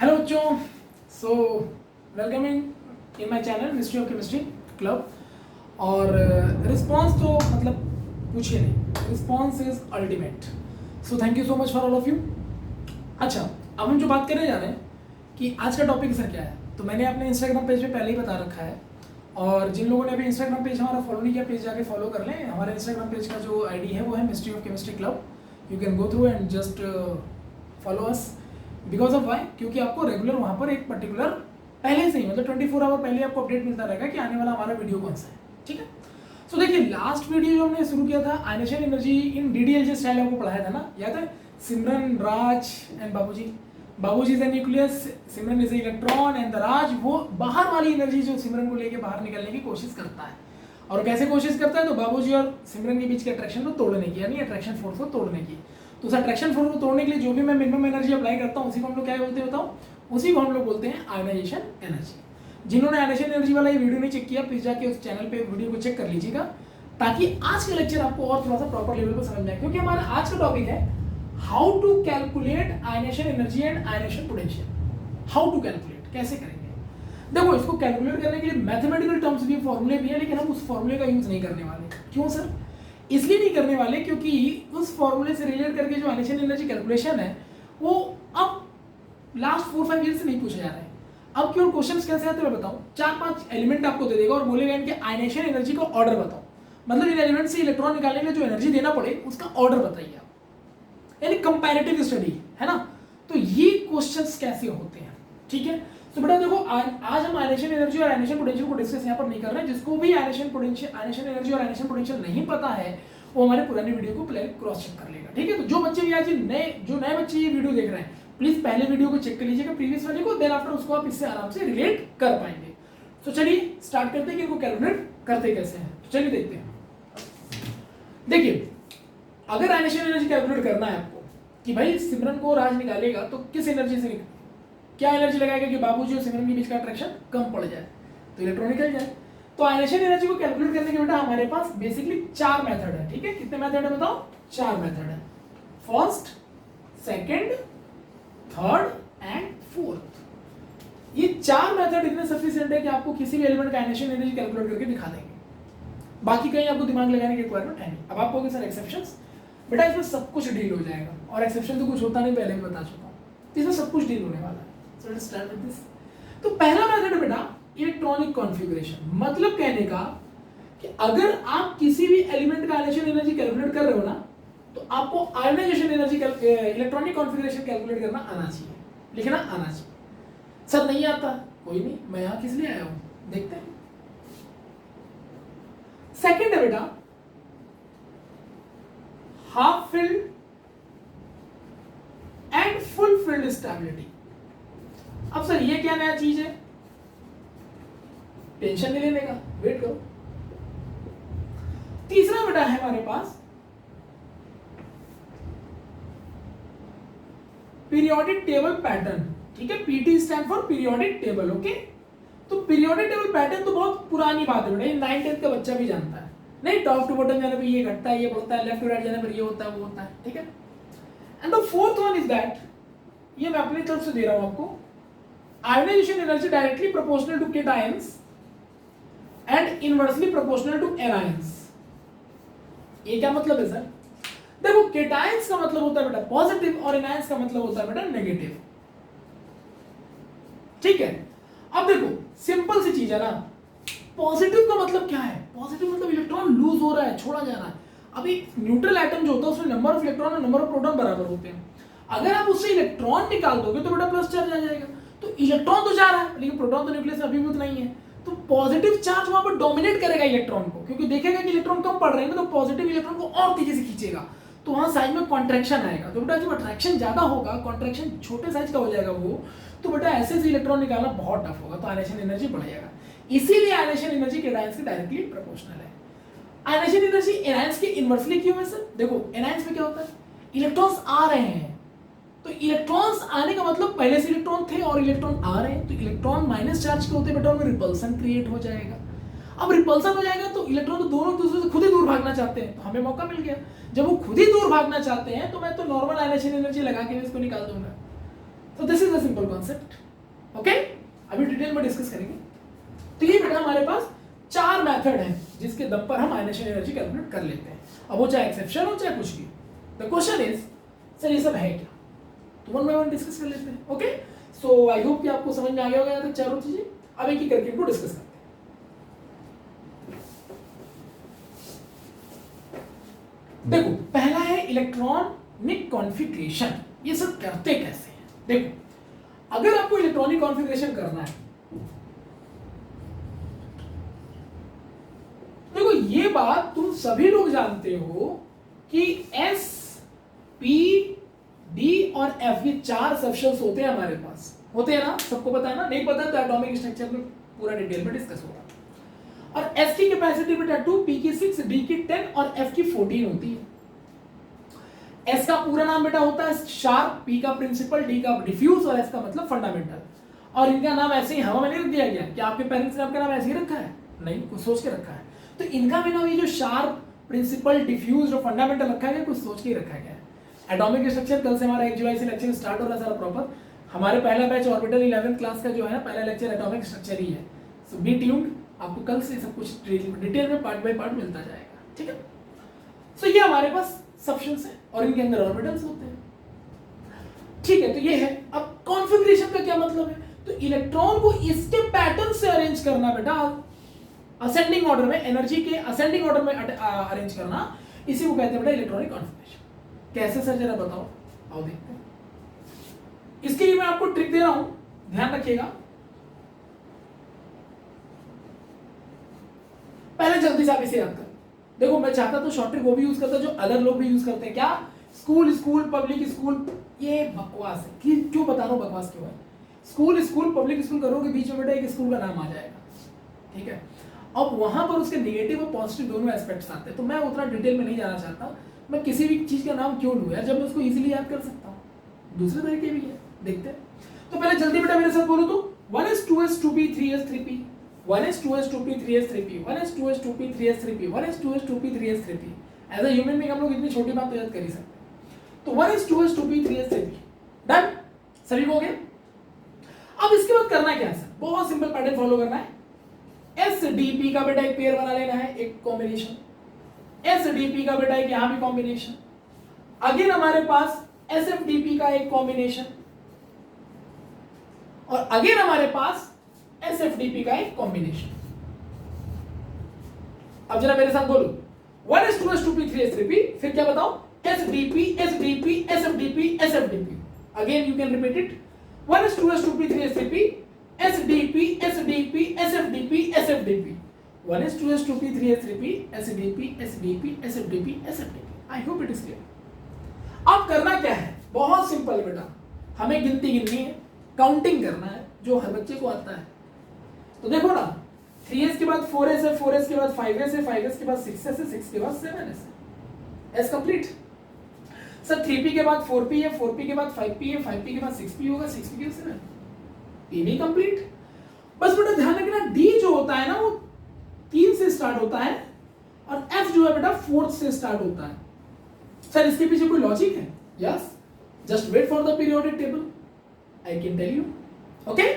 Hello बच्चों, so welcoming in my channel mystery of chemistry club. और response तो मतलब पूछिए नहीं, response is ultimate. So thank you so much for all of you. अच्छा, अब हम जो बात करने जा रहे हैं कि आज का टॉपिक सर क्या है, तो मैंने अपने इंस्टाग्राम पेज पे पहले ही बता रखा है। और जिन लोगों ने अभी इंस्टाग्राम पेज हमारा फॉलो नहीं किया, पेज जाके फॉलो कर लें। हमारे इंस्टाग्राम पेज का जो आईडी है वो है mystery of chemistry club. You can go through and just follow us. Because of why, क्योंकि आपको रेगुलर वहाँ पर एक पर्टिकुलर पहले से ही मतलब 24 आवर पहले आपको अपडेट मिलता रहेगा कि आने वाला हमारा वीडियो कौन सा है। ठीक है, सो देखिए लास्ट वीडियो जो हमने शुरू किया था ionisation energy in DDLJ style आपको पढ़ाया था ना, याद है? सिमरन, राज and Babuji. Babuji is a nucleus, Simran is an electron and the Raj वो बाहर वाली एनर्जी जो सिमरन को लेके बाहर निकलने की कोशिश करता है। और कैसे कोशिश करता है? तो बाबूजी और सिमरन के बीच के अट्रैक्शन को तोड़ने की, यानी अट्रैक्शन फोर्स को तोड़ने की। तो उस अट्रैक्शन फोर्स को तोड़ने के लिए जो भी मैं मिनिमम एनर्जी अप्लाई करता हूँ उसी को हम लोग क्या बोलते हैं बताओ? उसी को हम लोग बोलते हैं आयनाइजेशन एनर्जी। जिन्होंने आयनाइजेशन एनर्जी वाला ये वीडियो नहीं चेक किया, प्लीज जाके उस चैनल पे वीडियो को चेक कर लीजिएगा, ताकि आज का लेक्चर आपको और थोड़ा सा प्रॉपर लेवल पर समझ में आए। क्योंकि हमारा आज का टॉपिक है how to calculate ionisation energy and ionisation potential. How to calculate, कैसे करेंगे? देखो, इसको कैलकुलेट करने के लिए मैथमेटिकल टर्म्स भी, फॉर्मूले भी है, लेकिन हम उस फॉर्मूले का यूज नहीं करने वाले। क्यों सर? इसलिए नहीं करने वाले क्योंकि उस फॉर्मूले से रिलेट करके जो आयनेशन एनर्जी कैलकुलेशन है वो अब लास्ट 4-5 ईयर से नहीं पूछे जा रहे हैं। अब क्यों क्वेश्चंस कैसे आते हैं मैं बताऊं। 4-5 एलिमेंट आपको दे देगा और बोलेगा इनके आयनेशन एनर्जी का ऑर्डर बताओ। मतलब इन एलिमेंट से इलेक्ट्रॉन निकालने के लिए जो एनर्जी देना पड़े उसका ऑर्डर बताइए आप, यानी कंपैरेटिव स्टडी है ना। तो ये क्वेश्चंस कैसे होते हैं, ठीक है? तो बेटा देखो, आज हम आयनेशन एनर्जी और आयनेशन पोटेंशियल को डिस्कस यहाँ पर नहीं कर रहे हैं। जिसको भी आयनेशन एनर्जी और आयनेशन पोटेंशियल नहीं पता है वो हमारे पुरानी वीडियो को प्ले क्रॉस चेक कर लेगा। ठीक है, तो जो बच्चे भी आज नए बच्चे ये वीडियो देख रहे हैं, प्लीज पहले वीडियो को चेक कर लीजिएगा, प्रीवियस वाले को, देन आफ्टर उसको आप इससे आराम से रिलेट कर पाएंगे। तो चलिए स्टार्ट करते हैं कि इनको कैलकुलेट करते कैसे हैं। तो चलिए देखते हैं। देखिए, अगर आयनेशन एनर्जी कैलकुलेट करना है आपको कि भाई सिमरन को राज निकालेगा तो किस एनर्जी से क्या एनर्जी लगाएगा कि बाबूजी और सिमरन के बीच का अट्रैक्शन कम पड़ जाए, तो इलेक्ट्रॉन निकल जाए। तो आयनेशन एनर्जी को कैलकुलेट करने के बेटा हमारे पास बेसिकली 4 मेथड है। ठीक है, कितने मेथड है बताओ? 4 मेथड है। First, second, third and fourth. ये 4 मेथड इतने सफिशिएंट है कि आपको किसी भी एलिमेंट का आयनेशन एनर्जी कैलकुलेट करके दिखा देंगे। बाकी कहीं आपको दिमाग लगाने की रिक्वायरमेंट है नहीं। अब आप कहोगे सर एक्सेप्शंस, बेटा इसमें सब कुछ डील हो जाएगा, और एक्सेप्शन तो कुछ होता नहीं, पहले भी बता चुका हूँ। तो इसमें सब कुछ डील होने वाला है। So let's start with this. तो पहला मेथड है बेटा इलेक्ट्रॉनिक कॉन्फ़िगरेशन। मतलब कहने का कि अगर आप किसी भी एलिमेंट का आयनेशन एनर्जी कैलकुलेट कर रहे हो ना, तो आपको ionization energy electronic configuration calculate करना आना चाहिए, लिखना आना चाहिए। सर नहीं आता, कोई नहीं, मैं यहां किस लिए आया हूं, देखते हैं। सेकंड है बेटा half filled and full field stability. अब सर ये क्या नया चीज है? टेंशन नहीं लेने का, वेट करो। तीसरा बेटा है हमारे पास पीरियोडिक टेबल पैटर्न। ठीक है, PT stand for periodic table. Okay, तो पीरियोडिक टेबल पैटर्न तो बहुत पुरानी बात है बेटा, 9th-10th का बच्चा भी जानता है। नहीं, टॉप टू बॉटम जाने पर ये घटता है, ये बढ़ता है, लेफ्ट टू राइट जाने पर ये होता है, वो होता है। ठीक है, and the fourth one is that, ये मैं अपनी तरफ से दे रहा हूं आपको, ionization energy directly proportional to cations and inversely proportional to anions. ये क्या मतलब है सर? देखो, केटायंस का मतलब होता है बेटा पॉजिटिव और एनायंस का मतलब होता है बेटा नेगेटिव। ठीक है, अब देखो सिंपल सी चीज है ना। पॉजिटिव का मतलब क्या है? पॉजिटिव मतलब इलेक्ट्रॉन लूज हो रहा है, छोड़ा जा रहा है। अभी न्यूट्रल एटम जो होता है उसमें नंबर ऑफ इलेक्ट्रॉन और नंबर ऑफ प्रोटॉन बराबर होते हैं। अगर आप उससे इलेक्ट्रॉन निकाल दोगे तो बेटा प्लस चार्ज आ जाएगा। तो इलेक्ट्रॉन तो जा रहा है लेकिन प्रोटॉन तो न्यूक्लियस में अभिभूत नहीं है, तो पॉजिटिव चार्ज वहां पर डोमिनेट करेगा इलेक्ट्रॉन को, क्योंकि देखेगा कि इलेक्ट्रॉन कम पड़ रहे हैं तो पॉजिटिव इलेक्ट्रॉन को और तेजी से खींचेगा, तो वहां साइज में कॉन्ट्रैक्शन आएगा। तो बेटा जब अट्रैक्शन ज्यादा होगा, कॉन्ट्रैक्शन छोटे साइज का हो जाएगा वो, तो बेटा ऐसे इलेक्ट्रॉन निकालना बहुत टफ होगा, तो आयनेशन एनर्जी बढ़ जाएगा। इसीलिए आयनेशन एनर्जी केटायंस के डायरेक्टली प्रोपोर्शनल है। आयनेशन एनर्जी एनायंस के इनवर्सली क्यों है सर? देखो एनायंस में क्या होता है, इलेक्ट्रॉन्स आ रहे हैं, तो इलेक्ट्रॉन्स आने का मतलब पहले से इलेक्ट्रॉन थे और इलेक्ट्रॉन आ रहे हैं, तो इलेक्ट्रॉन माइनस चार्ज के होते बेटा उनमें रिपल्सन क्रिएट हो जाएगा। अब रिपल्सन हो जाएगा तो इलेक्ट्रॉन तो दोनों एक दूसरे से खुद ही दूर भागना चाहते हैं, तो हमें मौका मिल गया। जब वो खुद ही दूर भागना चाहते हैं तो मैं तो नॉर्मल आयनेशन एनर्जी लगा के इसको निकाल दूंगा। तो this is the simple concept, okay. अभी डिटेल में डिस्कस करेंगे। तो ये बेटा हमारे पास 4 मेथड हैं जिसके दम पर हम आयनेशन एनर्जी कैलकुलेट कर लेते हैं। अब वो चाहे एक्सेप्शन हो चाहे कुछ भी। द क्वेश्चन इज सर ये सब है क्या, तो वन बाय वन डिस्कस कर लेते हैं, ओके। सो आई होप कि आपको समझ में आ गया होगा यहाँ तक चारों चीजें। अब एक ही करके इनको डिस्कस करते हैं। देखो पहला है इलेक्ट्रॉनिक कॉन्फ़िगरेशन। ये सब करते कैसे हैं? देखो अगर आपको इलेक्ट्रॉनिक कॉन्फ़िगरेशन करना है, देखो ये बात तुम सभी लोग जानते हो कि S, P, D और F ये 4 सबशेल्स होते हैं हमारे पास, होते हैं ना, सबको पता है ना? नहीं पता तो एटॉमिक स्ट्रक्चर में पूरा डिटेल में डिस्कस होगा। और S की कैपेसिटी बेटा 2, P की 6, D की 10 और F की 14 होती है। S का पूरा नाम बेटा होता है शार्प, P का प्रिंसिपल, D का डिफ्यूज और S का मतलब फंडामेंटल। और इनका नाम ऐसे ही हवा में नहीं रख दिया गया कि आपके पेरेंट्स ने आपका नाम ऐसे ही रखा है, नहीं, कुछ सोच के रखा है। तो इनका भी नाम ये जो शार्प, प्रिंसिपल, डिफ्यूज और फंडामेंटल रखा गया, कुछ सोच के ही रखा गया है। एटॉमिक स्ट्रक्चर कल से हमारा 1 जुलाई से लेक्चर स्टार्ट हो रहा है सारा प्रॉपर। हमारे पहला बैच ऑर्बिटल 11th क्लास का जो है ना पहला लेक्चर एटॉमिक स्ट्रक्चर ही है। सो बी ट्यून्ड, आपको कल से सब कुछ डिटेल में पार्ट बाय पार्ट मिलता जाएगा, ठीक है। सो ये हमारे पास सबशेल्स है और इनके अंदर ऑर्बिटल्स होते हैं, ठीक है। तो ये है। अब कॉन्फ़िगरेशन का क्या मतलब है? तो इलेक्ट्रॉन को इसके पैटर्न से अरेंज करना बेटा, असेंडिंग ऑर्डर में, एनर्जी के असेंडिंग ऑर्डर में अरेंज करना, इसी को कहते हैं बेटा इलेक्ट्रॉनिक कॉन्फ़िगरेशन। कैसे सर जरा बताओ, आओ देखते हैं। इसके लिए मैं आपको ट्रिक दे रहा हूं, ध्यान रखिएगा। पहले जल्दी से आप इसे याद कर। देखो मैं चाहता तो शॉर्ट ट्रिक वो भी यूज करता जो अदर लोग भी यूज करते हैं। क्या? स्कूल पब्लिक स्कूल, ये बकवास है। क्यों बता रहा हूं बकवास क्यों है? स्कूल पब्लिक स्कूल करो के बीच में बेटा एक स्कूल का नाम आ जाएगा, ठीक है। अब वहां पर उसके नेगेटिव और पॉजिटिव दोनों एस्पेक्ट्स आते हैं। तो मैं उतना डिटेल में नहीं जाना चाहता। मैं किसी भी चीज का नाम क्यों लूं यार, जब मैं उसको इजीली याद कर सकता हूं। दूसरे तरीके भी है, देखते हैं। तो पहले जल्दी बेटा मेरे साथ बोलो तो 1s 2s 2p 3s 3p 1s 2s 2p 3s 3p 1s 2s 2p 3s 3p 1s 2s 2p 3s 3p। As a human being हम लोग इतनी छोटी बात तो याद कर ही सकते हैं। तो 1s 2s 2p 3s 3p done, सभी को हो गया। अब इसके बाद करना क्या है सर? बहुत सिंपल पैटर्न फॉलो करना है। SDP का बेटा एक पेयर बना लेना है, एक कॉम्बिनेशन। SDP का बेटा एक यहां भी कॉम्बिनेशन। अगेन हमारे पास SFDP का एक कॉम्बिनेशन और अगेन हमारे पास SFDP का एक कॉम्बिनेशन। अब जरा मेरे साथ बोलो 1s 2s 2p 3s 3p, फिर क्या बताओ? SDP SDP SFDP SFDP। Again you can repeat it 1s 2s 2p 3s 3p SDP SDP SFDP SFDP 1s 2s 2p 3s 3p SDP SDP SFDP SFDP। I hope it is clear. अब करना क्या है? बहुत simple बेटा, हमें गिनती गिननी है, counting करना है, जो हर बच्चे को आता है। तो देखो ना, 3s के बाद 4s है, 4s के बाद 5s है, 5s के बाद 6s है, 6 के बाद 7s है। S complete. सर 3p के बाद 4p है, 4p के बाद 5p है, 5p के बाद 6p होगा, 6p के बाद 7। P भी कंप्लीट। बस बेटा ध्यान रखना D जो होता है ना वो 3 से स्टार्ट होता है और F जो है बेटा 4 से स्टार्ट होता है। सर इसके पीछे कोई लॉजिक है? Yes, just wait for the periodic table, I can tell you, okay.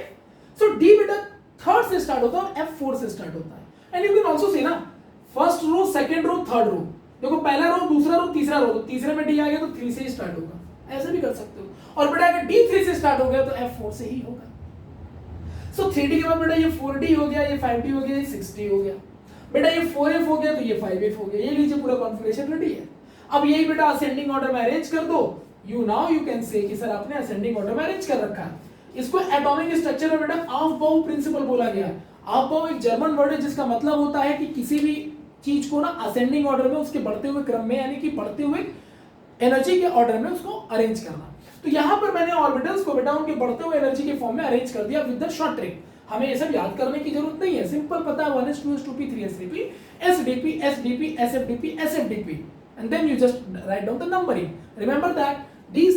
So D बेटा 3rd से स्टार्ट होता है और F 4 से स्टार्ट होता है। And you can also say ना first row, second row, third row. देखो पहला रो, दूसरा रो, तीसरा रो, तो तीसरे में D आ गया तो 3 से ही स्टार्ट होगा, ऐसे भी कर सकते हो। और बेटा अगर D 3 से स्टार्ट हो गया तो F 4 से ही होगा। सो 3D के बाद बेटा ये 4D हो गया, ये 5D हो गया, ये 6D हो गया। बेटा ये 4F हो गया तो ये 5F हो गया। ये लीजिए पूरा कॉन्फ़िगरेशन रेडी है। अब यही बेटा असेंडिंग ऑर्डर में अरेंज कर दो। यू कैन से कि सर आपने असेंडिंग ऑर्डर में अरेंज कर रखा है। इसको एटॉमिक स्ट्रक्चर में बेटा ऑफ-बाउ प्रिंसिपल बोला गया है। ऑफ-बाउ एक जर्मन वर्ड है जिसका मतलब होता है कि किसी भी चीज को ना असेंडिंग ऑर्डर में, उसके बढ़ते हुए क्रम में, यानी कि बढ़ते हुए एनर्जी के ऑर्डर में उसको अरेंज करना। तो यहां पर मैंने ऑर्बिटल्स को बेटा उनके बढ़ते हुए एनर्जी के फॉर्म में अरेंज कर दिया विद द शॉर्ट ट्रिक। हमें ये सब याद करने की जरूरत नहीं है, सिंपल पता है 1s 2s 2p 3s 3p SDP SDP SFDP SFDP and then you just write down the numbering. Remember that D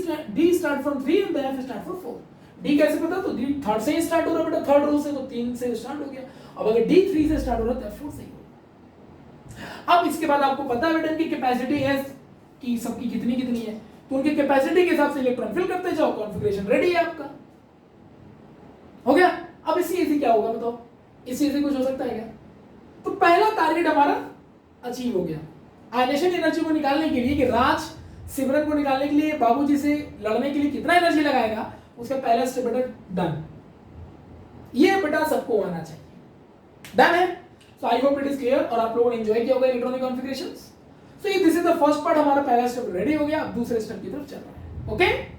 start from 3 and the F start from 4. D कैसे पता? तो D 3rd से ही start हो रहा है बेटा, 3rd रो से, तो 3 से स्टार्ट हो गया। अब अगर D 3 से स्टार्ट हो रहा है तो F 4 से ही होगा। अब इसके बाद आपको पता है बेटा इनकी कैपेसिटी S की सबकी कितनी है? तो उनकी कैपेसिटी के हिसाब से इलेक्ट्रॉन फिल करते जाओ, कॉन्फ़िगरेशन रेडी है आपका। हो गया। अब इससे इजी क्या होगा बताओ, इससे इजी कुछ हो सकता है क्या? तो पहला टारगेट हमारा अचीव हो गया। आयनेशन एनर्जी को निकालने के लिए कि राज सिमरन को निकालने के लिए बाबूजी से लड़ने के लिए कितना एनर्जी लगाएगा, उसका पहला स्टेप बेटा डन। ये बेटा सबको आना चाहिए। डन है। So I hope it is clear और आप लोगों ने एंजॉय किया होगा इलेक्ट्रॉनिक कॉन्फ़िगरेशंस। सो ये this is the first part, हमारा पहला स्टेप रेडी हो गया। अब दूसरे स्टेप की तरफ चल रहा है। Okay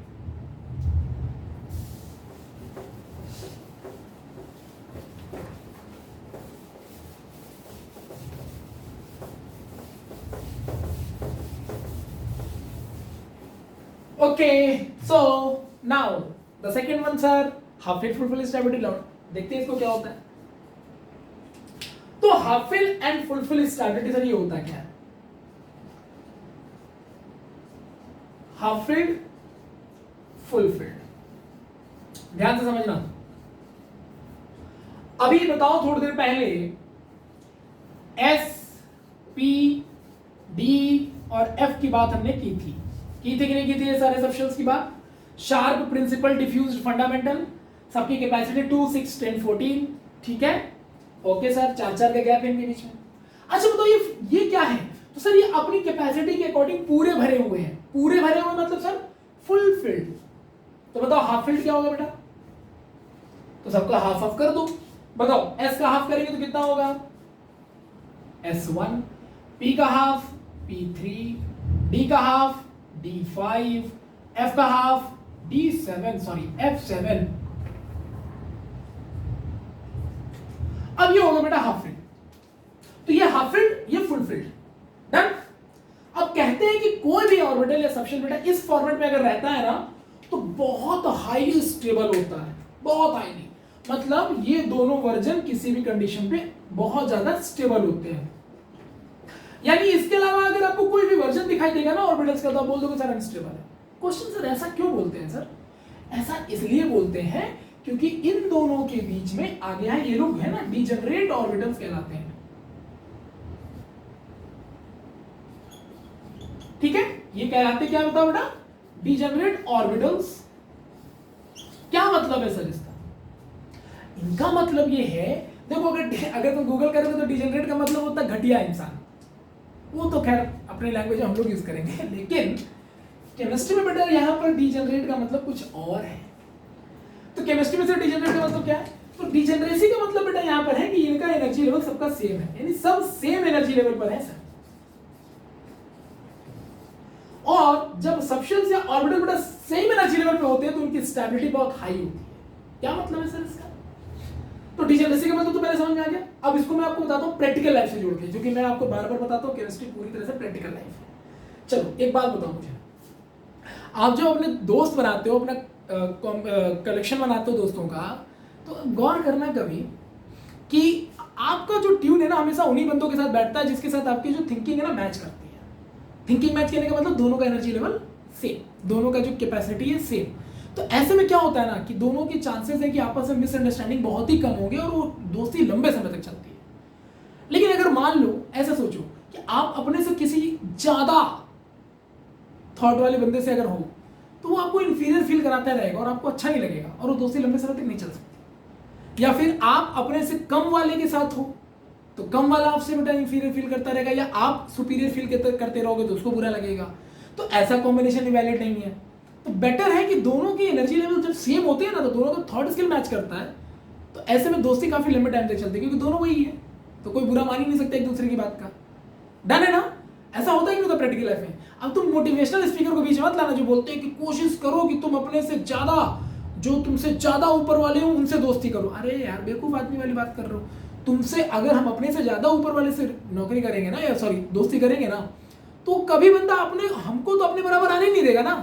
Okay, so now the second one sir, half fill full fill stability load। देखते हैं इसको क्या होता है। तो half fill and full fill stability sir ये होता क्या है? हाफ फिल्ड फुल फिल्ड, ध्यान से समझना। अभी बताओ थोड़ी देर पहले एस पी डी और एफ की बात हमने की थी कि नहीं की थी? ये सारे सब्शंस की बात, शार्प, प्रिंसिपल, डिफ्यूज्ड, फंडामेंटल, सबकी कैपेसिटी 2, 6, 10, 14। ठीक है, ओके सर, 4-4 का गैप है इनके बीच में। अच्छा बताओ ये क्या है? तो सर ये अपनी कैपेसिटी के अकॉर्डिंग पूरे भरे हुए हैं। पूरे भरे हुए मतलब सर फुल फिल्ड। तो बताओ हाफ फिल्ड क्या होगा बेटा? तो सबका हाफ हाफ कर दो। बताओ एस का हाफ करेंगे तो कितना होगा? S1, P का हाफ P3, D का हाफ D5, F का हाफ D7, सॉरी F7। अब ये होगा बेटा हाफ फिल्ड। तो ये हाफ फिल्ड, ये फुल फिल्ड। डन। अब कहते हैं कि कोई भी ऑर्बिटल या सबशेल बेटा इस फॉर्मेट में अगर रहता है ना तो बहुत हाईली स्टेबल होता है, बहुत हाईली। मतलब ये दोनों वर्जन किसी भी कंडीशन पे बहुत ज्यादा स्टेबल होते हैं। यानी इसके अलावा अगर आपको कोई भी वर्जन दिखाई देगा ना ऑर्बिटल्स का तो आप बोल दोगे सर अनस्टेबल है। क्वेश्चन सर ऐसा क्यों बोलते हैं सर? ऐसा इसलिए बोलते हैं क्योंकि इन दोनों के बीच में आ गया है, ये लोग है ना डिजेनरेट ऑर्बिटल्स कहलाते हैं। ठीक है, ये कहलाते क्या बताओ बेटा? Degenerate orbitals. क्या मतलब है सर इसका? इनका मतलब ये है, देखो अगर तुम गूगल करोगे तो डिजेनरेट का मतलब होता है घटिया इंसान। वो तो खैर अपनी लैंग्वेज हम लोग यूज करेंगे, लेकिन केमिस्ट्री में बेटा यहां पर डिजेनरेट का मतलब कुछ और है। तो केमिस्ट्री में से डिजेनरेट का मतलब क्या है? तो डिजेनरेसी का मतलब बेटा यहां पर है कि इनका एनर्जी लेवल सबका सेम है, यानी सब सेम एनर्जी लेवल पर है सर। और जब सबशेल्स या ऑर्बिटल बेटा सेम एनर्जी लेवल पे होते हैं तो उनकी स्टेबिलिटी बहुत हाई होती है। क्या मतलब है सर इसका? तो डिजेनरेसी का मतलब तो पहले समझ में आ गया। अब इसको मैं आपको बताता हूँ प्रैक्टिकल लाइफ से जोड़ के, जो कि मैं आपको बार बार बताता हूँ केमिस्ट्री पूरी तरह से प्रैक्टिकल लाइफ है। चलो एक बात बताओ मुझे, आप जो अपने दोस्त बनाते हो, अपना कलेक्शन बनाते हो दोस्तों का, तो गौर करना कभी कि आपका जो ट्यून है ना हमेशा उन्हीं बंदों के साथ बैठता है जिसके साथ आपकी जो थिंकिंग है ना मैच करती है। थिंकिंग मैच करने का मतलब दोनों का एनर्जी लेवल सेम, दोनों का जो कैपेसिटी है सेम। तो ऐसे में क्या होता है ना कि दोनों की चांसेस है कि आपस में मिसअंडरस्टैंडिंग बहुत ही कम होंगे और वो दोस्ती लंबे समय तक चलती है। लेकिन अगर मान लो, ऐसा सोचो कि आप अपने से किसी ज्यादा थॉट वाले बंदे से अगर हो तो वो आपको इंफीरियर फील कराता रहेगा और आपको अच्छा नहीं लगेगा और वो दोस्ती लंबे समय तक नहीं चल सकती। या फिर आप अपने से कम वाले के साथ हो तो कम वाला आपसे बेटा इंफीरियर फील करता रहेगा, या आप सुपीरियर फील करते रहोगे तो उसको बुरा लगेगा। तो ऐसा कॉम्बिनेशन वैलिड नहीं है। तो बेटर है कि दोनों की एनर्जी लेवल जब सेम होते हैं ना तो दोनों का थॉट स्किल मैच करता है, तो ऐसे में दोस्ती काफी लंबे टाइम तक चलती है क्योंकि दोनों वही है, तो कोई बुरा मान ही नहीं सकता एक दूसरे की बात का। डन है ना? ऐसा होता ही नहीं होता प्रैक्टिकल लाइफ में। अब तुम मोटिवेशनल स्पीकर को बीच मत लाना जो बोलते हैं कि कोशिश करो कि तुम अपने से ज्यादा, जो तुमसे ज्यादा ऊपर वाले हो उनसे दोस्ती करो। अरे यार बेवकूफ आदमी वाली बात कर रहे हो। तुमसे अगर हम अपने से ज्यादा ऊपर वाले से नौकरी करेंगे ना, या सॉरी दोस्ती करेंगे ना, तो कभी बंदा अपने हमको तो अपने बराबर आने नहीं देगा ना।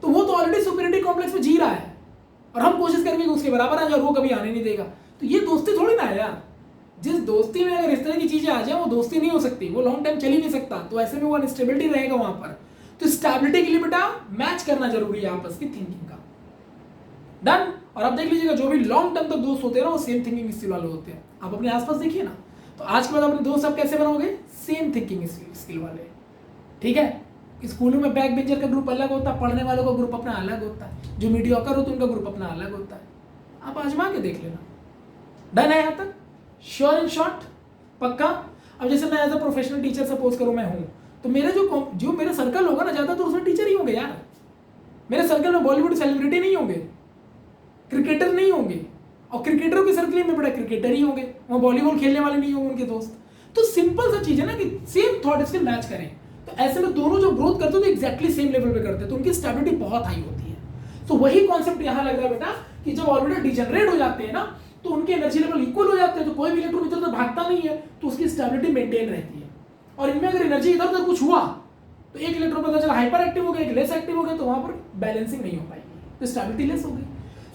तो वो तो ऑलरेडी सुपीरियरिटी कॉम्प्लेक्स में जी रहा है और हम कोशिश करेंगे कि उसके बराबर आ जाए और वो कभी आने नहीं देगा। तो ये दोस्ती थोड़ी ना है यार। जिस दोस्ती में अगर इस तरह की चीजें आ जाए वो दोस्ती नहीं हो सकती, वो लॉन्ग टाइम चल ही नहीं सकता। तो ऐसे में वो अनस्टेबिलिटी रहेगा वहां पर। तो स्टेबिलिटी के लिए बेटा मैच करना जरूरी है आपस की थिंकिंग का। डन। और आप देख लीजिएगा जो भी लॉन्ग टर्म तक दोस्त होते हैं ना वो सेम थिंकिंग स्किल वाले होते हैं। आप अपने आसपास देखिए ना, तो आज के बाद अपने दोस्त आप कैसे बनाओगे? सेम थिंकिंग स्किल वाले। ठीक है, स्कूलों में बैक बेंचर का ग्रुप अलग होता है, पढ़ने वालों का ग्रुप अपना अलग होता है, जो मीडियोकर होता है उनका ग्रुप अपना अलग होता है। आप आजमा के देख लेना। डन है यहाँ तक? Sure in short? पक्का? अब जैसे मैं as a professional teacher suppose करो मैं हूँ, तो मेरा जो मेरा सर्कल होगा ना, ज़्यादातर उसमें टीचर ही होंगे यार। मेरे सर्कल में बॉलीवुड सेलिब्रिटी नहीं होंगे, क्रिकेटर नहीं होंगे, और क्रिकेटरों के सर्कल में बड़ा क्रिकेटर ही होंगे, वो वॉलीबॉल खेलने वाले नहीं होंगे उनके दोस्त। तो सिंपल सा चीज है ना कि सेम थॉट इसके मैच करें, तो ऐसे में दोनों जो ग्रोथ करते हैं तो एग्जैक्टली सेम लेवल पे करते हैं, तो उनकी स्टेबिलिटी बहुत हाई होती है। तो वही कॉन्सेप्ट यहाँ लग रहा है बेटा कि जब ऑलरेडी डिजनरेट हो जाते हैं ना, तो उनके एनर्जी लेवल इक्वल हो जाते हैं, तो कोई भी इलेक्ट्रॉन इधर उधर भागता नहीं है, तो उसकी स्टेबिलिटी मेंटेन रहती है। और इनमें अगर एनर्जी इधर उधर कुछ हुआ तो एक इलेक्ट्रॉन पता चला हाइपर एक्टिव हो गया, एक लेस एक्टिव हो गया, तो वहां पर बैलेंसिंग नहीं हो पाएगी, तो स्टेबिलिटी लेस हो गई।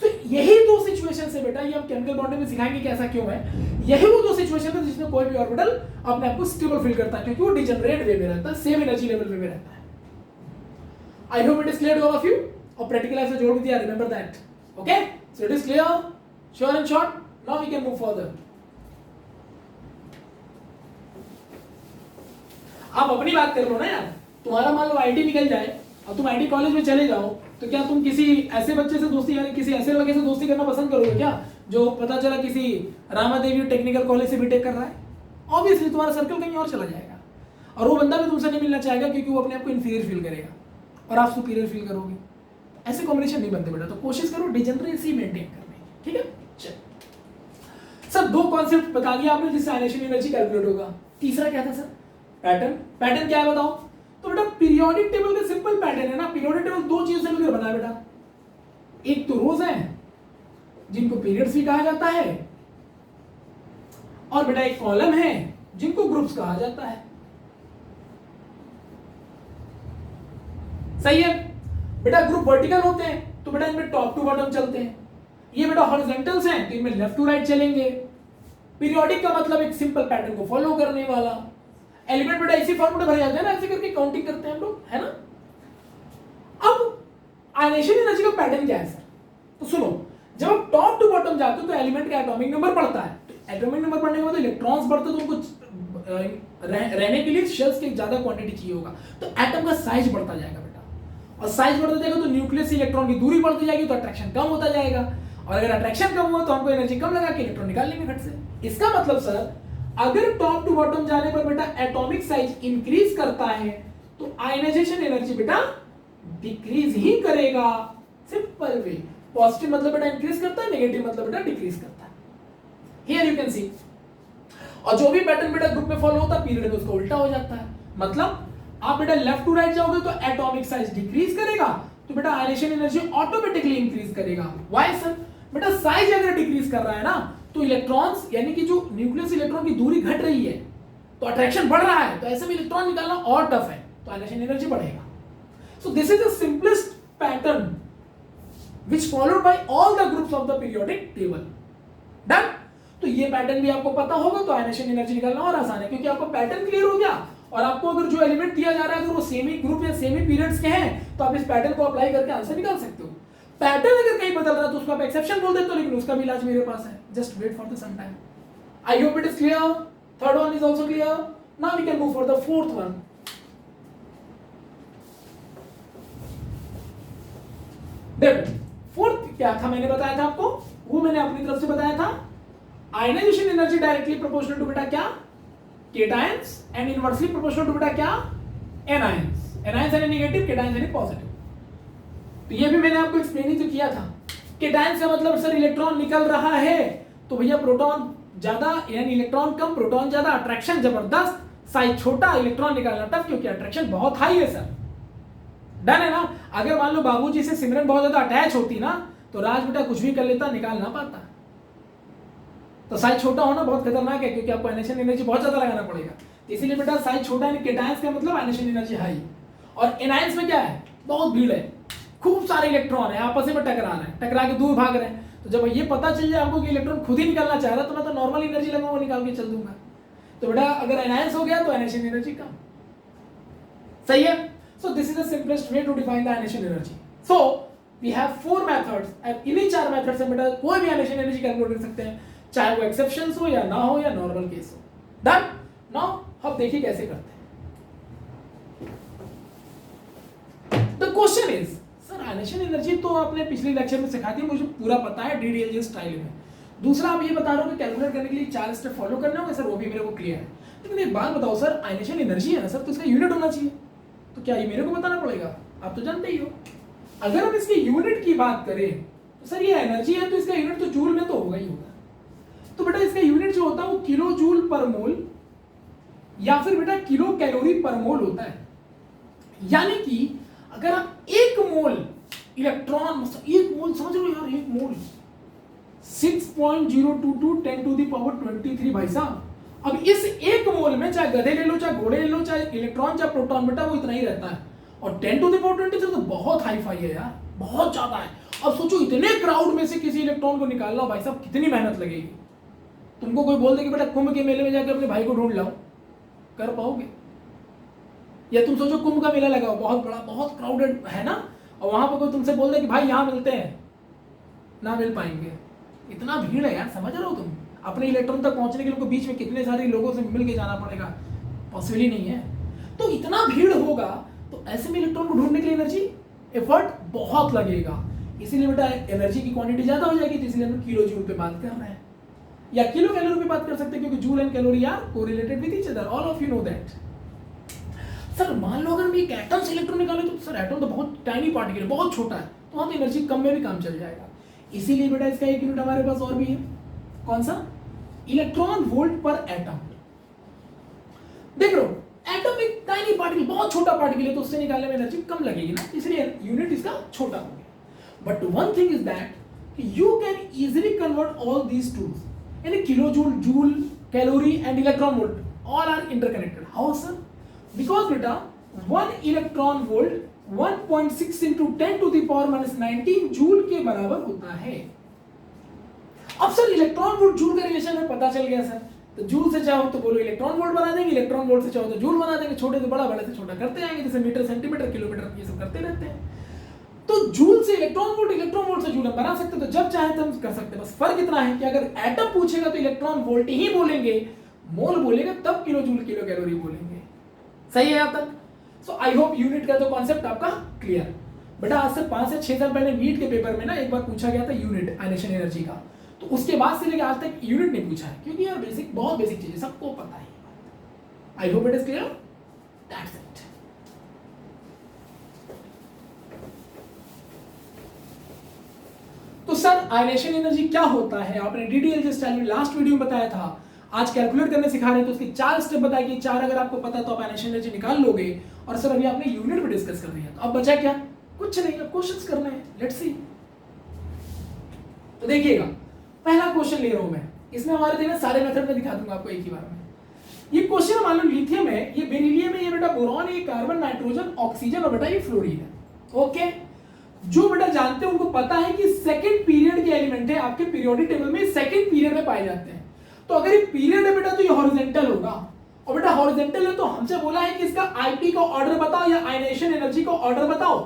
तो यही दो सिचुएशन है बेटा, ये हम केमिकल बॉन्डिंग में सिखाएंगे कि ऐसा क्यों है। यही वो दो सिचुएशन है जिसमें कोई भी ऑर्बिटल अपने आप को स्टेबल फील करता है, क्योंकि वो डिजनरेट वे में रहता है, सेम एनर्जी लेवल में रहता है। I hope it is clear to all of you, और प्रैक्टिकल लाइफ से जोड़ भी दिया, remember that. Okay, so it is clear, sure and short. Now we can move further. आप अपनी बात कर लो ना यार, तुम्हारा मान लो आईटी निकल जाए और तुम आईटी कॉलेज में चले जाओ, तो क्या तुम किसी ऐसे बच्चे से दोस्ती, यानी किसी ऐसे लड़के से दोस्ती करना पसंद करोगे क्या, जो पता चला किसी रामादेवी टेक्निकल कॉलेज से बीटेक कर रहा है? ऑब्वियसली तुम्हारा सर्कल कहीं और चला जाएगा, और वो बंदा भी तुमसे नहीं मिलना चाहेगा, क्योंकि वो अपने आप को इंफीरियर फील करेगा और आप सुपीरियर फील करोगे। ऐसे कॉम्बिनेशन नहीं बनते बेटा, तो कोशिश करो डिजनरेसी मेंटेन करने की, ठीक है। चल सर, दो कॉन्सेप्ट बता दिया आपने जिससे आयनेशन एनर्जी कैलकुलेट होगा। तीसरा क्या था सर? पैटर्न। पैटर्न क्या है बताओ? तो बेटा पीरियोडिक टेबल का सिंपल पैटर्न है ना, पीरियोडिक टेबल दो चीजों से मिलकर बना है बेटा, एक तो रोज है जिनको पीरियड्स भी कहा जाता है, और बेटा एक कॉलम है जिनको ग्रुप्स कहा जाता है। सही है बेटा। ग्रुप वर्टिकल होते हैं तो बेटा इनमें टॉप टू बॉटम चलते हैं, ये बेटा हॉरिजॉन्टल्स हैं तो इनमें लेफ्ट टू राइट चलेंगे। पीरियोडिक का मतलब एक सिंपल पैटर्न को फॉलो करने वाला। एलिमेंट बेटा इसी फॉर्म में भरे जाते हैं ना, ऐसे करके काउंटिंग करते हैं हम लोग, है ना। अब आयनेशन एनर्जी का पैटर्न क्या है सर? तो सुनो, जब आप टॉप टू बॉटम जाते हो तो एलिमेंट का एटॉमिक नंबर बढ़ता है, तो एटॉमिक नंबर बढ़ने के बाद इलेक्ट्रॉन्स बढ़ते तो उनको रहने के लिए शेल्स की ज्यादा क्वांटिटी चाहिए होगा, तो एटम का साइज बढ़ता जाएगा बेटा, और साइज बढ़ता जाएगा तो न्यूक्लियस से इलेक्ट्रॉन की दूरी बढ़ती जाएगी, तो अट्रैक्शन कम होता जाएगा, और अगर अट्रैक्शन कम हुआ तो हमको एनर्जी कम लगा के इलेक्ट्रॉन निकाल लेंगे घट से। इसका मतलब सर, अगर टॉप टू बॉटम जाने पर बेटा एटॉमिक साइज इंक्रीज करता है तो आयनाइजेशन एनर्जी बेटा डिक्रीज ही करेगा। Simple way. पॉजिटिव मतलब बेटा इंक्रीज करता है, नेगेटिव मतलब बेटा डिक्रीज करता है। Here you can see. और जो भी पैटर्न बेटा ग्रुप में फॉलो होता है, पीरियड में उसका उल्टा हो जाता है। मतलब आप बेटा लेफ्ट टू राइट जाओगे तो एटॉमिक साइज डिक्रीज करेगा, तो बेटा आयनाइजेशन एनर्जी ऑटोमेटिकली इंक्रीज करेगा। Why sir? बेटा साइज अगर डिक्रीज कर रहा है ना, तो इलेक्ट्रॉन्स यानी कि जो न्यूक्लियस इलेक्ट्रॉन की दूरी घट रही है, तो अट्रैक्शन बढ़ रहा है, तो ऐसे में इलेक्ट्रॉन निकालना और टफ है, तो आयनाइजेशन एनर्जी बढ़ेगा। So this is the simplest pattern which followed by all the groups of the periodic table. Done? तो ये पैटर्न भी आपको पता होगा, तो आयनाइजेशन एनर्जी निकालना और आसान है, क्योंकि आपको पैटर्न क्लियर हो गया, और आपको अगर जो एलिमेंट दिया जा रहा है अगर वो सेम ही ग्रुप या सेम ही पीरियड्स के हैं, तो आप इस पैटर्न को अप्लाई करके आंसर निकाल सकते हो। पैटर्न अगर कहीं बदल रहा है तो उसको आप एक्सेप्शन बोल देते हो, लेकिन उसका भी इलाज मेरे पास है, just wait for the some time. I hope it is clear. Third one is also clear. Now we can move for the fourth one. देखो फोर्थ क्या था, मैंने बताया था आपको, वो मैंने अपनी तरफ से बताया था, ionization energy directly proportional to बेटा क्या, cations, and inversely proportional to बेटा क्या, एनायंस। एनायंस यानी नेगेटिव, केटायंस यानी पॉजिटिव। तो ये भी मैंने आपको एक्सप्लेन ही तो किया था। केटायंस का मतलब सर इलेक्ट्रॉन निकल रहा है, तो भैया प्रोटॉन ज्यादा यानी इलेक्ट्रॉन कम प्रोटॉन ज्यादा, अट्रैक्शन जबरदस्त, साइज छोटा, इलेक्ट्रॉन निकालना टफ, क्योंकि अट्रैक्शन बहुत हाई है सर। डन है ना। अगर मान लो बाबूजी से सिमरन बहुत ज्यादा अटैच होती ना, तो राज बेटा कुछ भी कर लेता, निकाल ना पाता। तो साइज छोटा होना बहुत खतरनाक है, क्योंकि आपको आयनाइजेशन एनर्जी बहुत ज्यादा लगाना पड़ेगा। इसीलिए बेटा साइज छोटा है, केटायंस का मतलब आयनाइजेशन एनर्जी हाई, और एनायंस में क्या है, बहुत भीड़ है, खूब सारे इलेक्ट्रॉन है, आपस में टकरा रहे हैं, टकरा के दूर भाग रहे हैं। तो जब ये पता चल जाए आपको कि इलेक्ट्रॉन खुद ही निकलना चाह रहा है, तो मैं तो नॉर्मल एनर्जी लगाऊंगा, निकाल के चल दूंगा। तो बेटा अगर एनायंस हो गया तो आयनाइजेशन एनर्जी कम। सही है। So this is the simplest way to define the ionization energy. So we have 4 methods, and इन्हीं 4 methods से बेटा कोई भी ionization energy कैलकुलेट कर सकते हैं, चाहे वो exceptions हो या ना हो या नॉर्मल केस हो। Done? Now हम देखिए कैसे करते हैं। आपने पिछले लेक्चर में सिखा दिया, मुझे पूरा पता है DDLJ स्टाइल में। दूसरा आप ये बता रहे हो कि कैलकुलेट करने के लिए 4 स्टेप फॉलो करने होंगे सर, वो भी मेरे को क्लियर है। लेकिन एक बात बताओ सर, आयनेशन एनर्जी है ना सर, तो इसका यूनिट होना चाहिए, तो क्या ये मेरे को बताना पड़ेगा? आप तो जानते ही हो। अगर हम इसके यूनिट की बात करें तो सर ये एनर्जी है तो इसका यूनिट तो जूल में तो होगा ही होगा। तो बेटा इसका यूनिट जो होता है वो किलो जूल पर मोल या फिर बेटा किलो कैलोरी पर मोल होता है। यानी कि अगर आप 1 मोल इलेक्ट्रॉन, 1 मोल समझ रहे हो यार, 1 मोल 6.022 10 टू द पावर 23 भाई साहब। अब इस 1 मोल में चाहे गधे ले लो, चाहे घोड़े ले लो, चाहे इलेक्ट्रॉन, चाहे प्रोटॉन, बेटा वो इतना ही रहता है। और 10 टू द पावर 23 तो बहुत हाई फाई है यार, बहुत ज्यादा है। अब सोचो इतने क्राउड में से किसी इलेक्ट्रॉन को निकालना भाई साहब, कितनी मेहनत लगेगी। तुमको कोई बोल दे कि बेटा कुंभ के मेले में जाकर अपने भाई को ढूंढ लाओ, कर पाओगे? या तुम सोचो कुंभ का मेला लगा हो, बहुत बड़ा, बहुत क्राउडेड है ना, और वहां पर कोई तुमसे बोल दे कि भाई यहां मिलते हैं, ना मिल पाएंगे। इतना भीड़ है यार, समझ रहे हो तुम? अपने इलेक्ट्रॉन तक पहुंचने के लिए बीच में कितने सारे लोगों से मिल के जाना पड़ेगा, पॉसिबल ही नहीं है। तो इतना भीड़ होगा तो ऐसे में इलेक्ट्रॉन को ढूंढने के लिए एनर्जी एफर्ट बहुत लगेगा। इसीलिए बेटा एनर्जी की क्वांटिटी ज्यादा हो जाएगी, तो इसलिए हम किलो जूल पे बात कर रहे हैं, या किलो कैलोरी पे बात कर सकते हैं, क्योंकि joule and calorie are correlated with each other, all of you know that. Sir मान लो अगर मैं एक एटम से इलेक्ट्रॉन निकाले तो सर एटम तो बहुत टाइनी पार्टिकल है, बहुत छोटा है, तो वहां तो एनर्जी कम में भी काम चल जाएगा। इसीलिए बेटा इसका एक यूनिट हमारे पास और भी है, कौन सा? इलेक्ट्रॉन वोल्ट पर एटम। देख लो एटम एक टाइनी पार्टिकल, बहुत छोटा पार्टिकल है, तो उससे निकालने में एनर्जी कम लगेगी ना, इसलिए यूनिट इसका छोटा हो गया। But one thing is that you can easily convert all these tools, यानी kilo joule, joule, calorie and electron volt all are interconnected. How sir? Because बेटा 1 electron volt 1.6 into 10 to the power minus 19 joule के बराबर होता है। अब sir electron volt joule का relation हमें पता चल गया सर, तो जूल से चाहो तो बोलो इलेक्ट्रॉन वोल्ट बना देंगे, इलेक्ट्रॉन वोल्ट से चाहो तो जूल बना देंगे, छोटे से बड़ा, बड़े से छोटा करते आएंगे, जैसे मीटर, सेंटीमीटर, किलोमीटर, ये सब करते रहते हैं। तो जूल से इलेक्ट्रॉन वोल्ट, इलेक्ट्रॉन वोल्ट से जूल हम बना सकते हैं, तो जब चाहे तो हम कर सकते हैं। बस फर्क इतना है कि अगर एटम पूछेगा तो इलेक्ट्रॉन वोल्ट ही बोलेंगे, मोल बोलेगा तब किलो जूल, किलो कैलोरी बोलेंगे। सही है यहां तक? सो आई होप यूनिट का तो कॉन्सेप्ट आपका क्लियर। बेटा आज से 5 से 6 साल पहले नीट के पेपर में ना एक बार पूछा गया था यूनिट आयनेशन एनर्जी का, तो उसके बाद से लेकर आज तक यूनिट नहीं पूछा है, क्योंकि यार बेसिक, बहुत बेसिक चीज है, सबको पता है। I hope it is clear, that's it. तो सर आयनेशन एनर्जी क्या होता है, आपने DDLJ स्टाइल में लास्ट वीडियो में बताया था, आज कैलकुलेट करने सिखा रहे हैं, तो उसके 4 स्टेप बताए कि 4 अगर आपको पता तो आप आयनेशन एनर्जी निकाल लोगे। और सर अभी आपने यूनिट पे डिस्कस कर दिया, तो अब बचा क्या? कुछ नहीं, अब क्वेश्चंस करने हैं, लेट्स सी। तो देखिएगा पहला क्वेश्चन ले रहा हूं मैं, इसमें हमारे देखना सारे मेथड में दिखा दूंगा आपको एक ही बार में। ये क्वेश्चन मान लो लिथियम है, ये बेरिलियम है, ये बेटा बोरॉन, ये कार्बन, नाइट्रोजन, ऑक्सीजन और बेटा ये फ्लोरीन है। ओके, जो बेटा जानते हैं उनको पता है कि सेकंड पीरियड के एलिमेंट है आपके पीरियोडिक टेबल में, सेकंड पीरियड में पाए जाते हैं। तो अगर ये पीरियड है बेटा तो ये हॉरिजॉन्टल होगा, और बेटा हॉरिजॉन्टल है तो हमसे बोला है कि इसका आईपी का ऑर्डर बताओ या आयनेशन एनर्जी का ऑर्डर बताओ।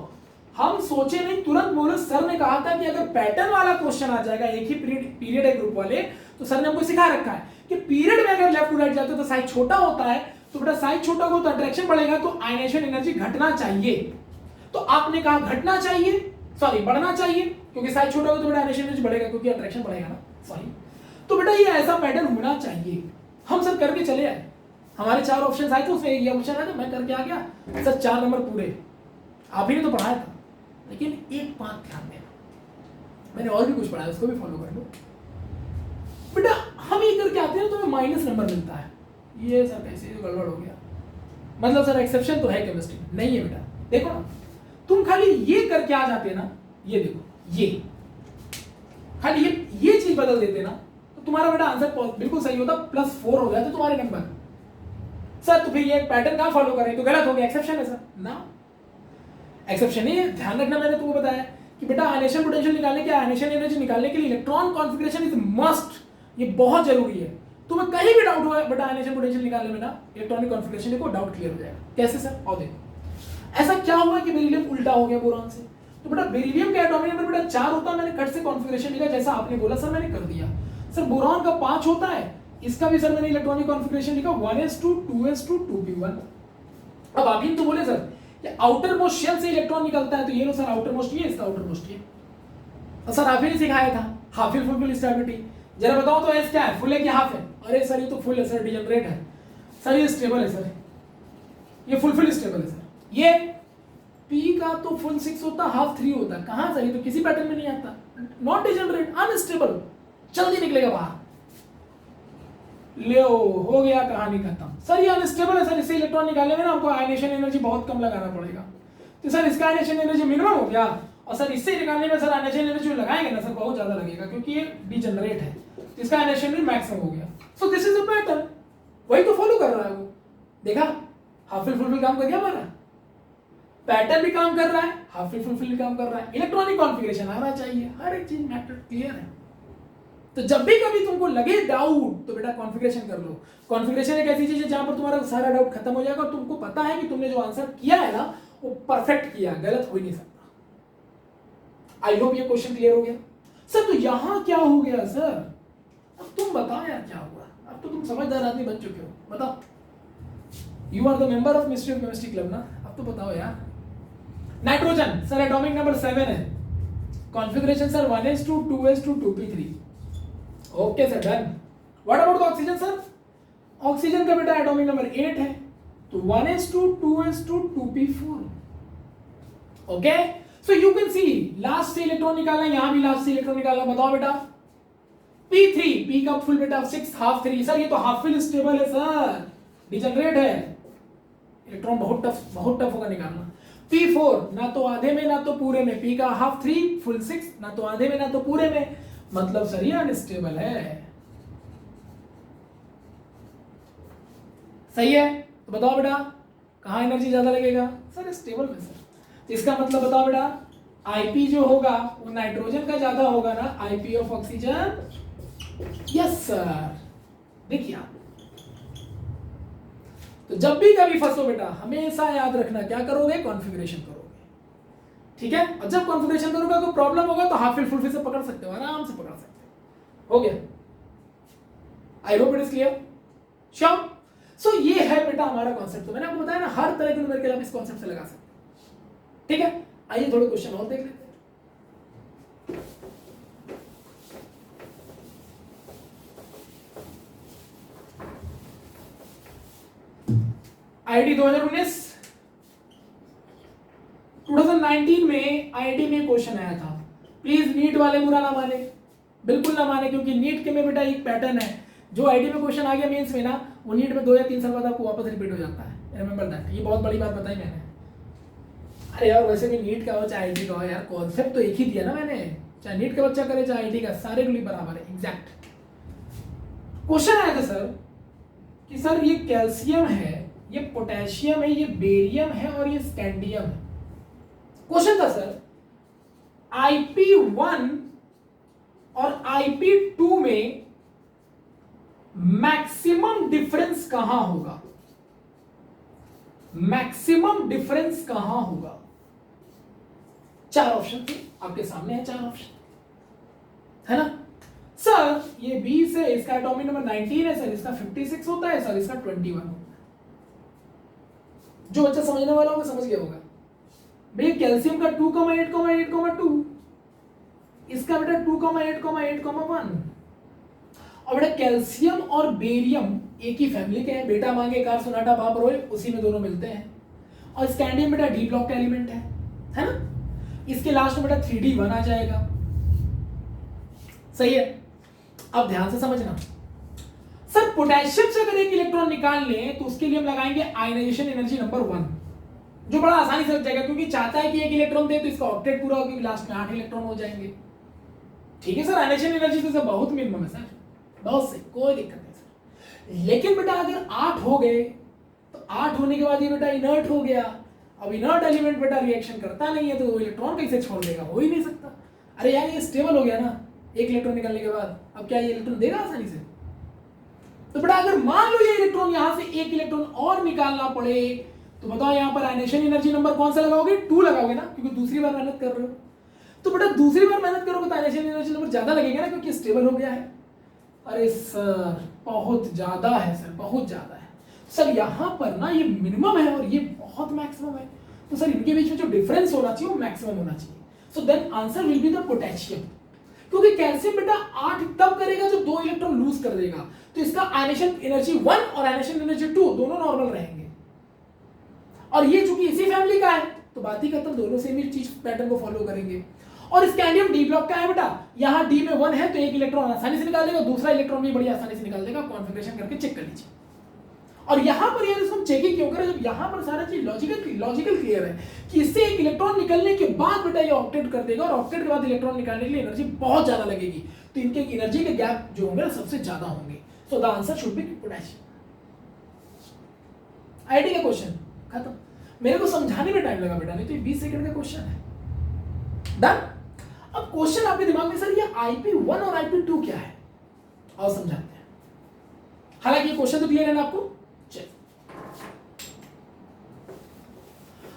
हम सोचे नहीं, तुरंत बोले, सर ने कहा था कि अगर पैटर्न वाला क्वेश्चन आ जाएगा, एक ही पीरियड है ग्रुप वाले, तो सर ने हमको सिखा रखा है कि पीरियड में अगर लेफ्ट टू राइट जाते हो तो साइज छोटा होता है, तो बेटा साइज छोटा हो तो अट्रैक्शन बढ़ेगा, तो आयनेशन एनर्जी घटना चाहिए। तो आपने कहा घटना चाहिए, सॉरी बढ़ना चाहिए, क्योंकि साइज छोटा होगा तो बेटा आयनेशन एनर्जी बढ़ेगा, क्योंकि अट्रैक्शन बढ़ेगा ना, सॉरी। तो बेटा ये ऐसा पैटर्न होना चाहिए। हम सर करके चले आए, हमारे 4 ऑप्शन आए थे, उसमें ये ऑप्शन आया था, मैं करके आ गया सर, 4 नंबर पूरे। आप ही ने तो पढ़ाया था, लेकिन एक बात ध्यान देना, मैंने और भी कुछ पढ़ाया, उसको भी फॉलो कर लो बेटा। हम ये करके आते हैं तो हमें माइनस नंबर मिलता है, ये सर कैसे तो गड़बड़ हो गया, मतलब सर एक्सेप्शन तो है केमिस्ट्री नहीं है बेटा। देखो ना, तुम खाली ये करके आ जाते ना, ये देखो, ये खाली ये चीज बदल देते ना, तो तुम्हारा बेटा आंसर बिल्कुल सही होता, +4 हो जाते तुम्हारे नंबर। सर तो फिर ये पैटर्न कहां फॉलो करें, तो गलत हो गया, एक्सेप्शन है सर ना, एक्सेप्शन ही है। ध्यान रखना, मैंने तुमको बताया कि बेटा आयनेशन पोटेंशियल निकालने के, आयनेशन एनर्जी निकालने के लिए इलेक्ट्रॉन कॉन्फिगरेशन इज मस्ट, ये बहुत जरूरी है। तुम्हें कहीं भी डाउट हुआ बेटा आयनेशन पोटेंशियल निकालने में ना, इलेक्ट्रॉनिक कॉन्फिगरेशन देखो, डाउट क्लियर हो जाएगा। कैसे सर? और देखो ऐसा क्या हुआ कि बेरिलियम उल्टा हो गया बोरॉन से, तो बेटा बेरिलियम का एटॉमिक नंबर बेटा 4 होता है, मैंने कट से कॉन्फिगरेशन लिखा जैसा आपने बोला सर, मैंने कर दिया। सर बोरॉन का 5 होता है, इसका भी सर मैंने इलेक्ट्रॉनिक कॉन्फिगरेशन लिखा 1s2 2s2 2p1। अब आप ही तो बोले सर ये आउटर मोस्ट शेल से इलेक्ट्रॉन निकलता है, तो ये लो सर आउटर मोस्ट, ये इसका आउटर मोस्ट, ये तो सर आप ही ने सिखाया था half fill full fill stability. जरा बताओ तो एस क्या है, फुल है कि हाफ है? अरे सर ये तो फुल है सर, डिजनरेट है सर, ये स्टेबल है सर, ये फुल फिल स्टेबल है सर। ये पी का तो फुल 6 होता, हाफ 3 होता, कहां सर? ये तो किसी पैटर्न में नहीं आता, नॉट डिजनरेट, अनस्टेबल, जल्दी निकलेगा बाहर। ले हो गया, कहानी खत्म। सर ये अनस्टेबल है सर, इससे इलेक्ट्रॉन निकालने में ना हमको आयनेशन एनर्जी बहुत कम लगाना पड़ेगा, तो सर इसका आयनेशन एनर्जी मिनिमम हो गया, और सर इससे निकालने में सर आयनेशन एनर्जी जो लगाएंगे ना सर बहुत ज्यादा लगेगा, क्योंकि ये डिजनरेट है, तो इसका आयनेशन भी मैक्सिमम हो गया। So this is a pattern, वही तो फॉलो कर रहा है वो। देखा हाफ फिल फुल फिल काम कर गया हमारा, पैटर्न भी काम कर रहा है, हाफ फिल फुल फिल भी काम कर रहा है, इलेक्ट्रॉनिक कॉन्फ़िगरेशन आना चाहिए, हर एक चीज मैटर क्लियर है। तो जब भी कभी तुमको लगे डाउट तो बेटा कॉन्फ़िगरेशन कर लो। कॉन्फ़िगरेशन एक ऐसी चीज है जहां पर तुम्हारा सारा डाउट खत्म हो जाएगा और तुमको पता है कि तुमने जो आंसर किया है ना वो परफेक्ट किया, गलत हो ही नहीं सकता। आई होप ये क्वेश्चन क्लियर हो गया। सर तो यहां क्या हो गया सर? अब तुम बताओ यार क्या हुआ, अब तो तुम समझदार आदमी बन चुके हो, बताओ। You are the member of mystery of chemistry club ना, अब तो बताओ यार। नाइट्रोजन सर एटॉमिक नंबर 7 है, configuration sir 1s2 2s2 2p3। Okay sir done. What about the oxygen sir? Oxygen का बेटा एटॉमिक नंबर 8 है, तो 1s2 2s2 2p4। Okay so you can see last से इलेक्ट्रॉन निकालना, यहां भी लास्ट से इलेक्ट्रॉन निकालना। बताओ बेटा p3, p का फुल बेटा 6 हाफ 3। सर ये तो हाफ फिल स्टेबल है सर, डिजनरेट है, इलेक्ट्रॉन बहुत टफ होगा निकालना। p4 ना तो आधे में ना तो पूरे में, p का हाफ 3 फुल 6, ना तो आधे में ना तो पूरे में, मतलब सर ये अनस्टेबल है। सही है, तो बताओ बेटा कहां एनर्जी ज्यादा लगेगा? सर स्टेबल में सर। तो इसका मतलब बताओ बेटा आईपी जो होगा वो नाइट्रोजन का ज्यादा होगा ना, IP of oxygen. Yes sir, देखिए आप तो जब भी कभी फंसो बेटा हमेशा याद रखना क्या करोगे? कॉन्फ़िगरेशन करोगे, ठीक है? और जब कॉन्फ़िगरेशन करोगे तो प्रॉब्लम होगा तो हाफ फिल फुल फिल से पकड़ सकते हो, आराम से पकड़ सकते हो। हो गया? I hope it is clear. Sure. So ये है बेटा हमारा कॉन्सेप्ट। तो मैंने आपको बताया ना हर तरह के न्यूमेरिकल आप इस कॉन्सेप्ट से लगा सकते हो, ठीक है? आइए थोड़े क्वेश्चन और देख लेते हैं। आईआईटी 2019 में आईआईटी में क्वेश्चन आया था। प्लीज नीट वाले बुरा ना माने, बिल्कुल ना माने, क्योंकि नीट के में बेटा एक पैटर्न है, जो आईआईटी में क्वेश्चन आ गया मेंस में ना, वो नीट में 2 या 3 साल बाद आपको वापस रिपीट हो जाता है। रिमेंबर दैट, ये बहुत बड़ी बात बताई मैंने। अरे यार वैसे भी नीट का हो चाहे आईआईटी का हो यार, कॉन्सेप्ट तो एक ही दिया ना मैंने, चाहे नीट का बच्चा करे चाहे आईआईटी का, सारे के लिए बराबर है, एग्जैक्ट। क्वेश्चन आया था सर कि सर ये कैल्शियम है, ये पोटेशियम है, ये बेरियम है और ये स्कैंडियम है। क्वेश्चन था सर IP1 और IP2 में मैक्सिमम डिफरेंस कहां होगा? मैक्सिमम डिफरेंस कहां होगा? 4 ऑप्शन थे आपके सामने है, 4 ऑप्शन है ना सर। ये 20 है, इसका एटॉमिक नंबर 19 है सर, इसका 56 होता है सर, इसका 21 होता है। जो बच्चा समझने वाला होगा समझ गया होगा। भैया कैल्शियम का 2,8,8,2, इसका बेटा 2,8,8,1। और बेटा कैल्शियम और बेरियम एक ही फैमिली के हैं, बेटा मांगे कार सुनाटा बाप रोए, उसी में दोनों मिलते हैं। और स्कैंडियम बेटा डी ब्लॉक एलिमेंट है ना। इसके लास्ट में बेटा 3D1 आ जाएगा। सही है, अब ध्यान से समझना सर। पोटेशियम से अगर एक इलेक्ट्रॉन निकाल लें तो उसके लिए हम लगाएंगे आयनाइजेशन एनर्जी नंबर 1, जो बड़ा आसानी से लग जाएगा, क्योंकि चाहता है कि एक इलेक्ट्रॉन दे तो इसका ऑक्टेट पूरा हो, क्योंकि लास्ट में 8 इलेक्ट्रॉन हो जाएंगे। ठीक है सर, आयनाइजेशन एनर्जी तो बहुत मिनिमम है सर, बहुत सही, कोई दिक्कत नहीं सर। लेकिन बेटा अगर 8 हो गए तो 8 होने के बाद ये बेटा इनर्ट हो गया। अब इनर्ट एलिमेंट बेटा रिएक्शन करता नहीं है तो इलेक्ट्रॉन कैसे छोड़ देगा? हो ही नहीं सकता। अरे यार ये स्टेबल हो गया ना एक इलेक्ट्रॉन निकालने के बाद, अब क्या ये इलेक्ट्रॉन देगा आसानी से? तो बेटा अगर मान लो ये इलेक्ट्रॉन यहां से एक इलेक्ट्रॉन और निकालना पड़े तो बताओ यहां पर आयनेशन एनर्जी नंबर कौन सा लगाओगे? 2 लगाओगे ना, क्योंकि दूसरी बार मेहनत कर रहे हो। तो बेटा दूसरी बार मेहनत करोगे तो आयनेशन एनर्जी नंबर ज्यादा लगेगा ना, क्योंकि स्टेबल हो गया है। अरे सर बहुत ज्यादा है सर, बहुत ज्यादा है सर। यहां पर ना ये मिनिमम है और ये बहुत मैक्सिमम है, तो सर इनके बीच में जो डिफरेंस होना चाहिए वो मैक्सिमम होना चाहिए। So then answer will be the potassium, क्योंकि कैल्शियम बेटा 8 तब करेगा जब 2 इलेक्ट्रॉन लूज कर देगा, तो इसका आयनेशन एनर्जी 1 और आयनेशन एनर्जी 2 दोनों नॉर्मल रहेंगे। और ये चूंकि इसी फैमिली का है तो बात ही खत्म, दोनों सेम ही चीज पैटर्न को फॉलो करेंगे। और स्कैंडियम डी ब्लॉक का है बेटा, यहाँ डी में 1 है तो एक इलेक्ट्रॉन आसानी से निकाल देगा, दूसरा इलेक्ट्रॉन भी बड़ी आसानी से निकाल देगा, कॉन्फ़िगरेशन करके चेक कर लीजिए। और यहाँ पर यार इसको हम चेकिंग क्यों करें, जब यहाँ पर सारा चीज लॉजिकल क्लियर है कि इससे एक इलेक्ट्रॉन निकलने के बाद बेटा ये ऑक्टेट कर देगा, और ऑक्टेट के बाद इलेक्ट्रॉन निकालने के लिए एनर्जी बहुत ज्यादा लगेगी, तो इनके एनर्जी के गैप जो होंगे सबसे ज्यादा होंगे। So the answer should be potassium. ID का क्वेश्चन खत्म। मेरे को समझाने में टाइम लगा बेटा, नहीं तो 20 सेकंड का क्वेश्चन है। डन। अब क्वेश्चन आपके दिमाग में सर ये IP1 और IP2 क्या है, और समझाते हैं। हालांकि ये क्वेश्चन तो क्लियर है ना आपको। चलिए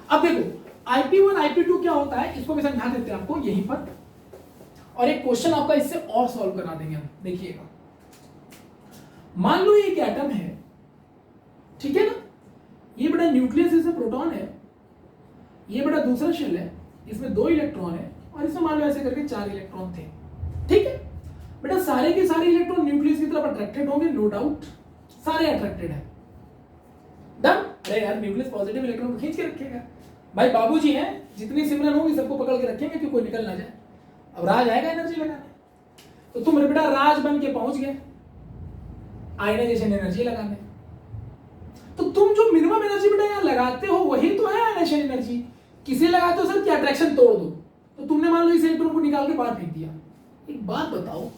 अब देखो IP1 IP2 क्या होता है, इसको भी समझा देते हैं आपको यहीं पर, और एक क्वेश्चन आपका इससे और सॉल्व करा देंगे हम। देखिएगा, मान लो ये एक एटम है, ठीक है ना, ये बड़ा न्यूक्लियस इसमें प्रोटॉन है, ये बड़ा दूसरा शेल है, इसमें 2 इलेक्ट्रॉन है, और इसमें मान लो ऐसे करके 4 इलेक्ट्रॉन थे, ठीक है बेटा। सारे के सारे इलेक्ट्रॉन न्यूक्लियस की तरफ अट्रैक्टेड होंगे, नो डाउट, सारे अट्रैक्टेड है। डन। अरे यार न्यूक्लियस पॉजिटिव इलेक्ट्रॉन को खींच के रखेगा भाई, बाबूजी हैं, जितनी सिमरन होगी सबको पकड़ के रखेंगे कि कोई निकल ना जाए। अब राज आएगा एनर्जी लगाने, तो तुम बेटा राज बन के पहुंच गए आयनाइजेशन एनर्जी लगाने। तो तुम जो मिनिमम एनर्जी बेटा यहाँ लगाते हो वही तो है आयनाइजेशन एनर्जी। किसे लगाते हो सर कि अट्रैक्शन तोड़ दो, तो तुमने मान लो इस इलेक्ट्रॉन को निकाल के बाहर फेंक दिया। एक बात बताओ,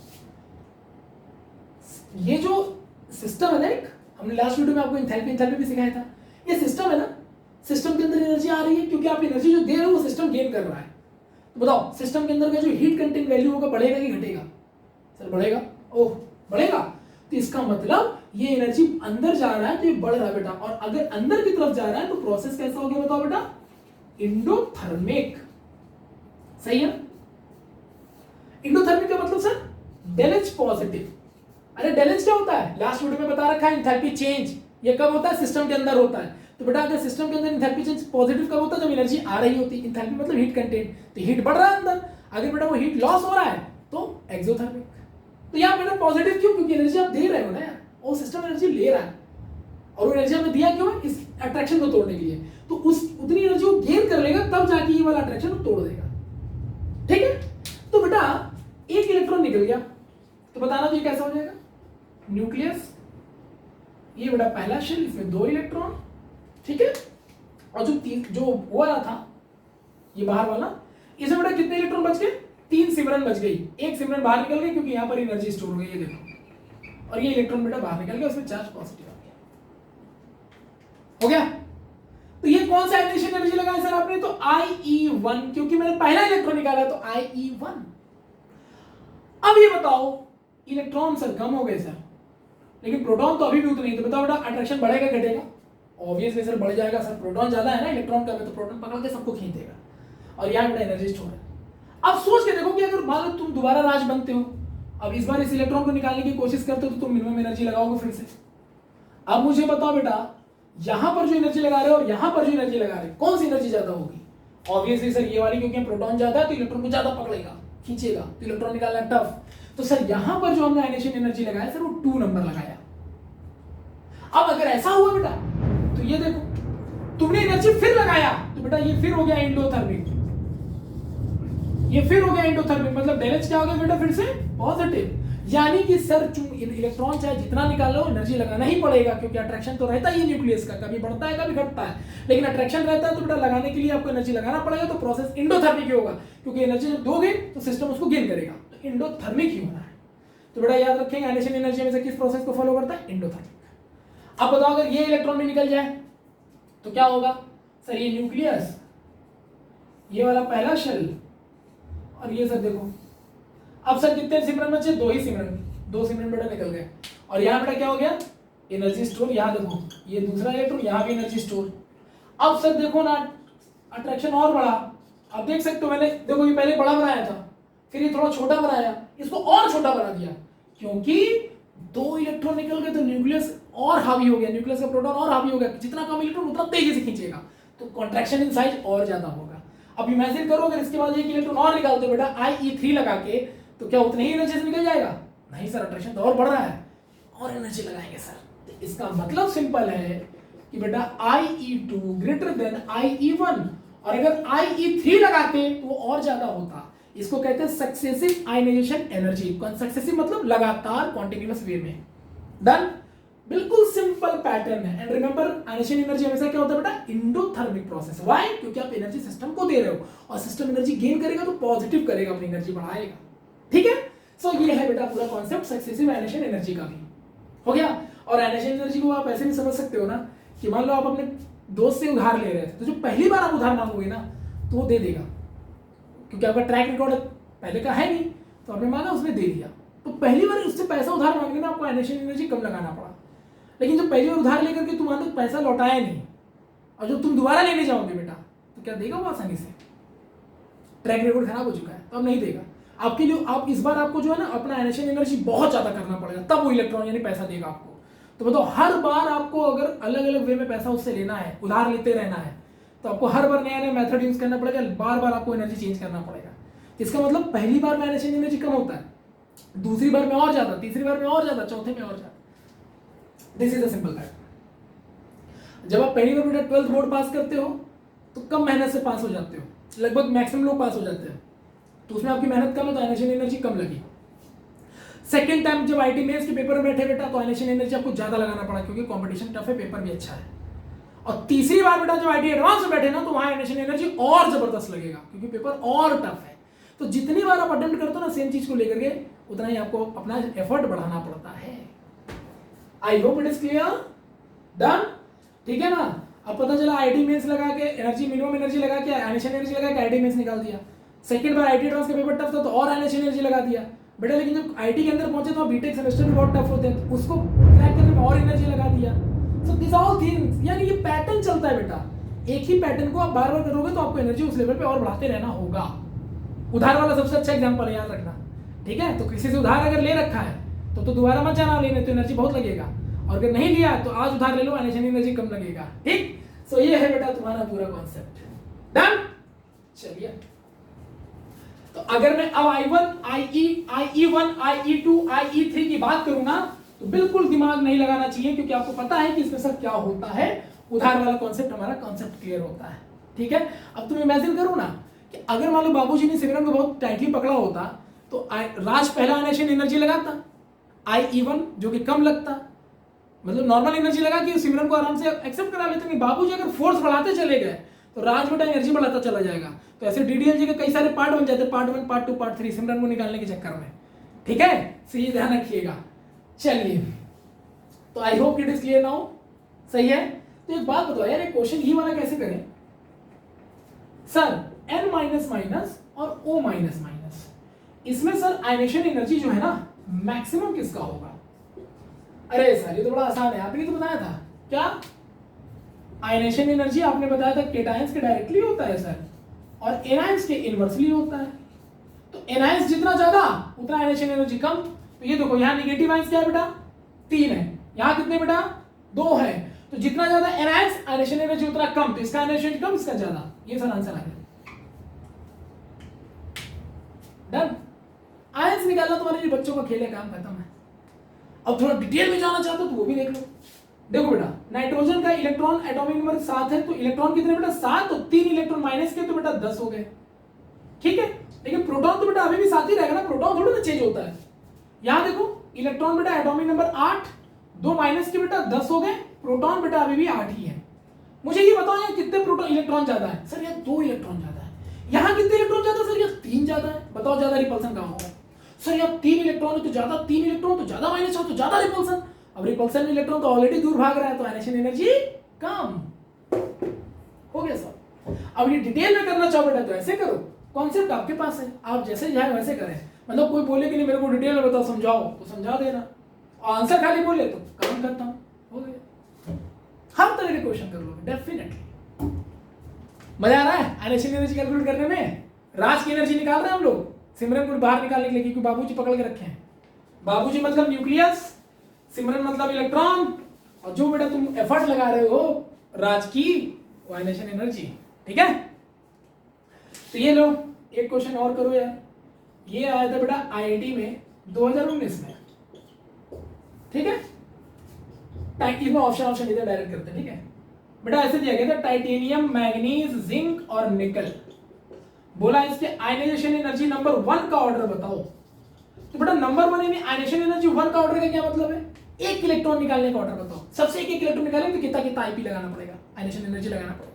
ये जो सिस्टम है ना, एक हमने लास्ट वीडियो में आपको एंथैल्पी भी सिखाया था, ये सिस्टम है ना, सिस्टम के अंदर एनर्जी आ रही है क्योंकि आप एनर्जी जो दे रहे हो वो सिस्टम गेन कर रहा है। तो बताओ सिस्टम के अंदर का जो हीट कंटेंट वैल्यू होगा बढ़ेगा कि घटेगा? सर बढ़ेगा। ओह बढ़ेगा, तो इसका मतलब ये एनर्जी अंदर जा रहा है तो ये बढ़ रहा है बेटा। और अगर अंदर की तरफ जा रहा है तो प्रोसेस कैसा हो गया बताओ बेटा? इंडोथर्मिक। सही है। इंडोथर्मिक का मतलब सर डेल एच पॉजिटिव। अरे डेल एच क्या होता है? लास्ट वीडियो में बता रखा है, एंथैल्पी चेंज। ये कब होता है? सिस्टम के अंदर होता है। तो बेटा अगर सिस्टम के अंदर एंथैल्पी चेंज पॉजिटिव कब होता है? जब एनर्जी आ रही होती है। एंथैल्पी मतलब हीट कंटेंट, तो हीट बढ़ रहा है अंदर। अगर बेटा वो हीट लॉस हो रहा है तो एक्सोथर्मिक। तो यहाँ बेटा पॉजिटिव क्यों? क्योंकि एनर्जी आप दे रहे हो ना यार, और सिस्टम एनर्जी ले रहा है। और वो एनर्जी आपने दिया क्यों? इस अट्रैक्शन को तोड़ने के लिए। तो उस उतनी एनर्जी को गेन कर लेगा तब जाके ये वाला अट्रैक्शन को तोड़ देगा। ठीक है। तो बेटा एक इलेक्ट्रॉन निकल गया, तो बताना तो ये कैसा हो जाएगा? न्यूक्लियस, ये बेटा पहला शेल, इसमें 2 इलेक्ट्रॉन। ठीक है। और जो वो वाला था ये बाहर वाला, इसमें बेटा कितने इलेक्ट्रॉन बच गए? 3 सिमरन बच गई। एक सिमरन बाहर निकल गई क्योंकि यहां पर एनर्जी स्टोर हो गई, ये देखो। और ये इलेक्ट्रॉन बेटा बाहर निकल गया, उसमें चार्ज पॉजिटिव आ गया। हो गया। तो ये कौन सा आयनाइजेशन एनर्जी लगाया सर आपने? तो IE1, क्योंकि मैंने पहला इलेक्ट्रॉन निकाला तो IE1। अब ये बताओ इलेक्ट्रॉन सर कम हो गए सर, लेकिन प्रोटॉन तो अभी भी उतने ही। तो बताओ बेटा अट्रैक्शन बढ़ेगा घटेगा? ऑब्वियसली सर बढ़ जाएगा सर, प्रोटॉन ज्यादा है ना, इलेक्ट्रॉन कम है, तो प्रोटॉन पकड़ के सबको खींच देगा। और यहाँ बेटा एनर्जी स्टोर है। अब सोच के देखो कि अगर मान लो तुम दोबारा राज बनते हो, अब इस बार इस इलेक्ट्रॉन को निकालने की कोशिश करते हो, तो तुम मिनिमम एनर्जी लगाओगे फिर से। अब मुझे बताओ बेटा यहां पर जो एनर्जी लगा रहे हो और यहां पर जो एनर्जी लगा रहे हो, कौन सी एनर्जी ज्यादा होगी? ऑब्वियसली सर ये वाली, क्योंकि प्रोटॉन ज्यादा है तो इलेक्ट्रॉन को ज्यादा पकड़ेगा, खींचेगा, तो इलेक्ट्रॉन निकालना टफ। तो सर यहां पर जो हमने आयनाइजेशन एनर्जी लगाया सर वो 2 नंबर लगाया। अब अगर ऐसा हुआ बेटा तो ये देखो तुमने एनर्जी फिर लगाया, तो बेटा ये फिर हो गया इंडोथर्मिक, ये फिर हो गया इंडोथर्मिक। मतलब डेल एच क्या हो गया बेटा? फिर से पॉजिटिव। यानी कि सर इलेक्ट्रॉन चाहे जितना निकालो एनर्जी लगाना ही पड़ेगा, क्योंकि अट्रैक्शन तो रहता ही है न्यूक्लियस का, कभी बढ़ता है कभी घटता है, लेकिन अट्रैक्शन रहता है तो बेटा लगाने के लिए आपको एनर्जी लगाना पड़ेगा। तो प्रोसेस इंडोथर्मिक ही होगा, क्योंकि एनर्जी जब दोगे तो सिस्टम उसको गेन करेगा, तो इंडोथर्मिक ही होना है। तो बेटा याद रखेंगे आयनाइजेशन एनर्जी में से किस प्रोसेस को फॉलो करता है? इंडोथर्मिक। अब बताओ अगर ये इलेक्ट्रॉन भी निकल जाए तो क्या होगा? सर ये न्यूक्लियस, ये वाला पहला शेल, और ये सर देखो। अब सर कितने सिमरन बचे? 2 ही सिमरन, 2 सिमरन बेटा निकल गए। और यहाँ बेटा क्या हो गया? Energy store. यहाँ देखो ये दूसरा इलेक्ट्रॉन, यहाँ भी एनर्जी स्टोर। अब सर देखो ना अट्रैक्शन और बढ़ा। अब देख सकते हो मैंने देखो ये पहले बड़ा बनाया था, फिर ये थोड़ा छोटा बनाया, इसको और छोटा बना दिया, क्योंकि 2 इलेक्ट्रॉन निकल गए तो न्यूक्लियस और हावी हो गया, न्यूक्लियस का प्रोटॉन और हावी हो गया। जितना कम इलेक्ट्रॉन उतना तेजी से खींचेगा, तो कॉन्ट्रैक्शन इन साइज और ज्यादा होगा। अब इमेजिन करो अगर इसके बाद एक इलेक्ट्रॉन और निकालते हो बेटा IE3 लगा के, तो क्या उतनी ही एनर्जी से निकल जाएगा? नहीं सर, अट्रैक्शन तो और बढ़ रहा है, और एनर्जी लगाएंगे सर। तो इसका मतलब सिंपल है कि बेटा IE2 ग्रेटर देन IE1, और अगर IE3 लगाते तो वो और ज्यादा होता। इसको कहते हैं सक्सेसिव आयनाइजेशन एनर्जी। सक्सेसिव मतलब लगातार कॉन्टिन्यूअस वे में। डन, बिल्कुल सिंपल पैटर्न है। एंड रिमेंबर आयनाइजेशन एनर्जी हमेशा क्या होता है बेटा? Endothermic process. व्हाई? क्योंकि आप एनर्जी सिस्टम को दे रहे हो, और सिस्टम एनर्जी गेन करेगा तो पॉजिटिव करेगा, अपनी एनर्जी बढ़ाएगा। ठीक है, सो ये है बेटा पूरा कॉन्सेप्ट सक्सेसिव आयनाइजेशन एनर्जी का भी हो गया। और आयनाइजेशन एनर्जी को आप ऐसे भी समझ सकते हो ना कि मान लो आप अपने दोस्त से उधार ले रहे थे, तो जो पहली बार आप उधार मांगोगे ना तो वो दे देगा, क्योंकि आपका ट्रैक रिकॉर्ड पहले का है नहीं, तो आपने मांगा उसने दे दिया। तो पहली बार उससे पैसा उधार मांगने ना आपको आयनाइजेशन एनर्जी कम लगाना पड़ा। लेकिन जब पहली बार उधार लेकर के तुम मान लो पैसा लौटाया नहीं, और जब तुम दोबारा लेने जाओगे बेटा तो क्या देगा वो आसानी से? ट्रैक रिकॉर्ड खराब हो चुका है तो अब नहीं देगा। आपके लिए आप इस बार आपको जो है ना अपना आयनाइजेशन एनर्जी बहुत ज्यादा करना पड़ेगा, तब वो इलेक्ट्रॉन यानी पैसा देगा आपको। तो बताओ हर बार आपको अगर अलग अलग वे में पैसा उससे लेना है, उधार लेते रहना है, तो आपको हर बार नया नया मेथड यूज करना पड़ेगा, बार बार आपको एनर्जी चेंज करना पड़ेगा। इसका मतलब पहली बार में आयनाइजेशन एनर्जी कम होता है, दूसरी बार में और ज्यादा, तीसरी बार में और ज्यादा, चौथे में और ज्यादा। This is a simple fact. जब आप पहली बार बेटा 12th बोर्ड पास करते हो तो कम मेहनत से पास हो जाते हो, लगभग मैक्सिमम लोग पास हो जाते हैं, तो उसमें आपकी मेहनत कम है तो आयनाइजेशन एनर्जी कम लगी। सेकंड टाइम जब आईटी मेंस के पेपर में बैठे बेटा तो आयनाइजेशन एनर्जी आपको ज्यादा लगाना पड़ा, क्योंकि कंपटीशन टफ है, पेपर भी अच्छा है। और तीसरी बार बेटा जब आईटी एडवांस में बैठे ना तो वहां आयनाइजेशन एनर्जी और जबरदस्त लगेगा, क्योंकि पेपर और टफ है। तो जितनी बार आप अटेम्प्ट करते हो ना सेम चीज को लेकर के, उतना ही आपको अपना एफर्ट बढ़ाना पड़ता है। I hope it is clear. Done, ठीक है ना। अब पता चला आईटी मेंस लगा के एनर्जी, मिनिमम एनर्जी लगा के आयनाइजेशन एनर्जी लगा के आईटी मेंस निकाल दिया। सेकंड बार आईटी एडवांस का पेपर टफ था तो और आयनाइजेशन एनर्जी लगा दिया बेटा। लेकिन जब आईटी के अंदर पहुंचे तो बीटेक सेमेस्टर भी बहुत टफ होते हैं, तो उसको क्रैक करने में और एनर्जी लगा दिया। सो दिस ऑल थिंग्स, यानी ये पैटर्न चलता है बेटा। एक ही पैटर्न को आप बार बार करोगे तो आपको एनर्जी उस लेवल पे और बढ़ाते रहना होगा। उधार वाला सबसे अच्छा एग्जांपल है, याद रखना, ठीक है। तो किसी से उधार अगर ले रखा है तो दोबारा मत जाना लेने, तो एनर्जी बहुत लगेगा। और अगर नहीं लिया तो आज उधार ले लो, आयनाइजेशन एनर्जी कम लगेगा। ठीक, सो ये है बेटा तुम्हारा पूरा कॉन्सेप्ट। डन, चलिए। तो अगर मैं अब I1, IE1, IE2, IE3 की बात करूं ना तो बिल्कुल दिमाग नहीं लगाना चाहिए, क्योंकि आपको पता है कि इसमें सब क्या होता है। उधार वाला कॉन्सेप्ट हमारा कॉन्सेप्ट क्लियर होता है, ठीक है। अब तुम इमेजिन करो ना कि अगर मान लो बाबूजी ने सिमरन को बहुत टाइटली पकड़ा होता तो राज पहला आयनाइजेशन एनर्जी लगाता, IE1 जो कि कम लगता, मतलब नॉर्मल एनर्जी लगा कि सिमरन को आराम से एक्सेप्ट करा लेते। नहीं, बाबूजी अगर फोर्स बढ़ाते चले गए तो राज बेटा एनर्जी बढ़ाता चला जाएगा। तो ऐसे डीडीएलजी के कई सारे पार्ट बन जाते, पार्ट 1, पार्ट 2, पार्ट 3 सिमरन को निकालने के चक्कर में, ठीक है। सो ये ध्यान रखिएगा। चलिए, तो आई hope it is clear now, सही है। तो एक बात बताओ यार, एक क्वेश्चन ही वाला कैसे करें सर? n माइनस माइनस और o माइनस माइनस, इसमें सर आयनाइजेशन एनर्जी जो है ना मैक्सिमम किसका होगा? अरे सर ये तो बड़ा आसान है, आपने तो बताया था। क्या आयनाइजेशन एनर्जी आपने बताया था केटायंस के डायरेक्टली होता है सर, और एनायंस के इनवर्सली होता है। तो एनायंस जितना ज्यादा उतना आयनाइजेशन एनर्जी कम। तो ये देखो यहाँ नेगेटिव आयंस क्या है बेटा? 3 है। यहाँ कितने बेटा? 2 है। तो जितना ज्यादा एनायंस आयनाइजेशन एनर्जी उतना कम, तो इसका आयनाइजेशन कम, इसका ज्यादा। ये सर आंसर आ गया। डन, आयंस निकालना तुम्हारे लिए बच्चों का खेल है, काम खत्म है। अब थोड़ा डिटेल में जाना चाहते हो तो वो भी देख लो। देखो बेटा, नाइट्रोजन का इलेक्ट्रॉन एटॉमिक नंबर 7 है, तो इलेक्ट्रॉन कितने बेटा? 7। तो 3 इलेक्ट्रॉन माइनस के तो बेटा 10 हो गए, ठीक है। लेकिन प्रोटॉन तो बेटा अभी भी 7 ही रहेगा ना, प्रोटॉन थोड़ा ना चेंज होता है। यहां देखो इलेक्ट्रॉन बेटा एटॉमिक नंबर 8, 2 माइनस के बेटा 10 हो गए, प्रोटॉन बेटा अभी भी 8 ही है। मुझे ये बताओ यहाँ कितने प्रोटॉन इलेक्ट्रॉन ज्यादा है? सर यहाँ 2 इलेक्ट्रॉन ज्यादा है। यहाँ कितने इलेक्ट्रॉन ज्यादा? सर यहाँ 3 ज्यादा है। बताओ ज्यादा रिपल्सन कहां होगा? सर यहाँ 3 इलेक्ट्रॉन है तो ज्यादा, 3 इलेक्ट्रॉन तो ज्यादा माइनस हो तो ज्यादा रिपल्सन। अब रिपल्सन में इलेक्ट्रॉन तो ऑलरेडी दूर भाग रहा है, तो आयनाइजेशन एनर्जी कम हो गया सर। अब ये डिटेल में करना चाहो बेटा तो ऐसे करो, कॉन्सेप्ट आपके पास है, आप जैसे चाहे वैसे करें। मतलब कोई बोले कि नहीं मेरे को डिटेल में बताओ, समझाओ, तो समझा देना, और आंसर खाली बोले तो काम करता हूं, हो गया। हर तरह के क्वेश्चन कर लोगे डेफिनेटली। मजा आ रहा है आयनाइजेशन एनर्जी कैलकुलेट करने में? राज की एनर्जी निकाल रहे हैं हम लोग सिमरन को बाहर निकालने के लिए, क्योंकि बाबूजी पकड़ के रखे हैं। बाबूजी मतलब न्यूक्लियस, सिमरन मतलब इलेक्ट्रॉन, और जो बेटा तुम एफर्ट लगा रहे हो राज की, वो आयनाइजेशन एनर्जी, ठीक है। तो ये लो एक क्वेश्चन और करो यार, ये आया था बेटा आईआईटी में 2019 में, ठीक है। इसमें ऑप्शन इधर डायरेक्ट करते हैं, ठीक है बेटा। ऐसे दिया गया था टाइटेनियम, मैग्नीज, जिंक और निकल, बोला इसके आयनाइजेशन एनर्जी नंबर 1 का ऑर्डर बताओ। तो बेटा नंबर 1 यानी आयनाइजेशन एनर्जी 1 का ऑर्डर का क्या मतलब है, एक इलेक्ट्रॉन निकालने का ऑर्डर बताओ। सबसे एक इलेक्ट्रॉन निकालेंगे तो कितना कितना आईपी लगाना पड़ेगा, आयनाइजेशन एनर्जी लगाना पड़ेगा।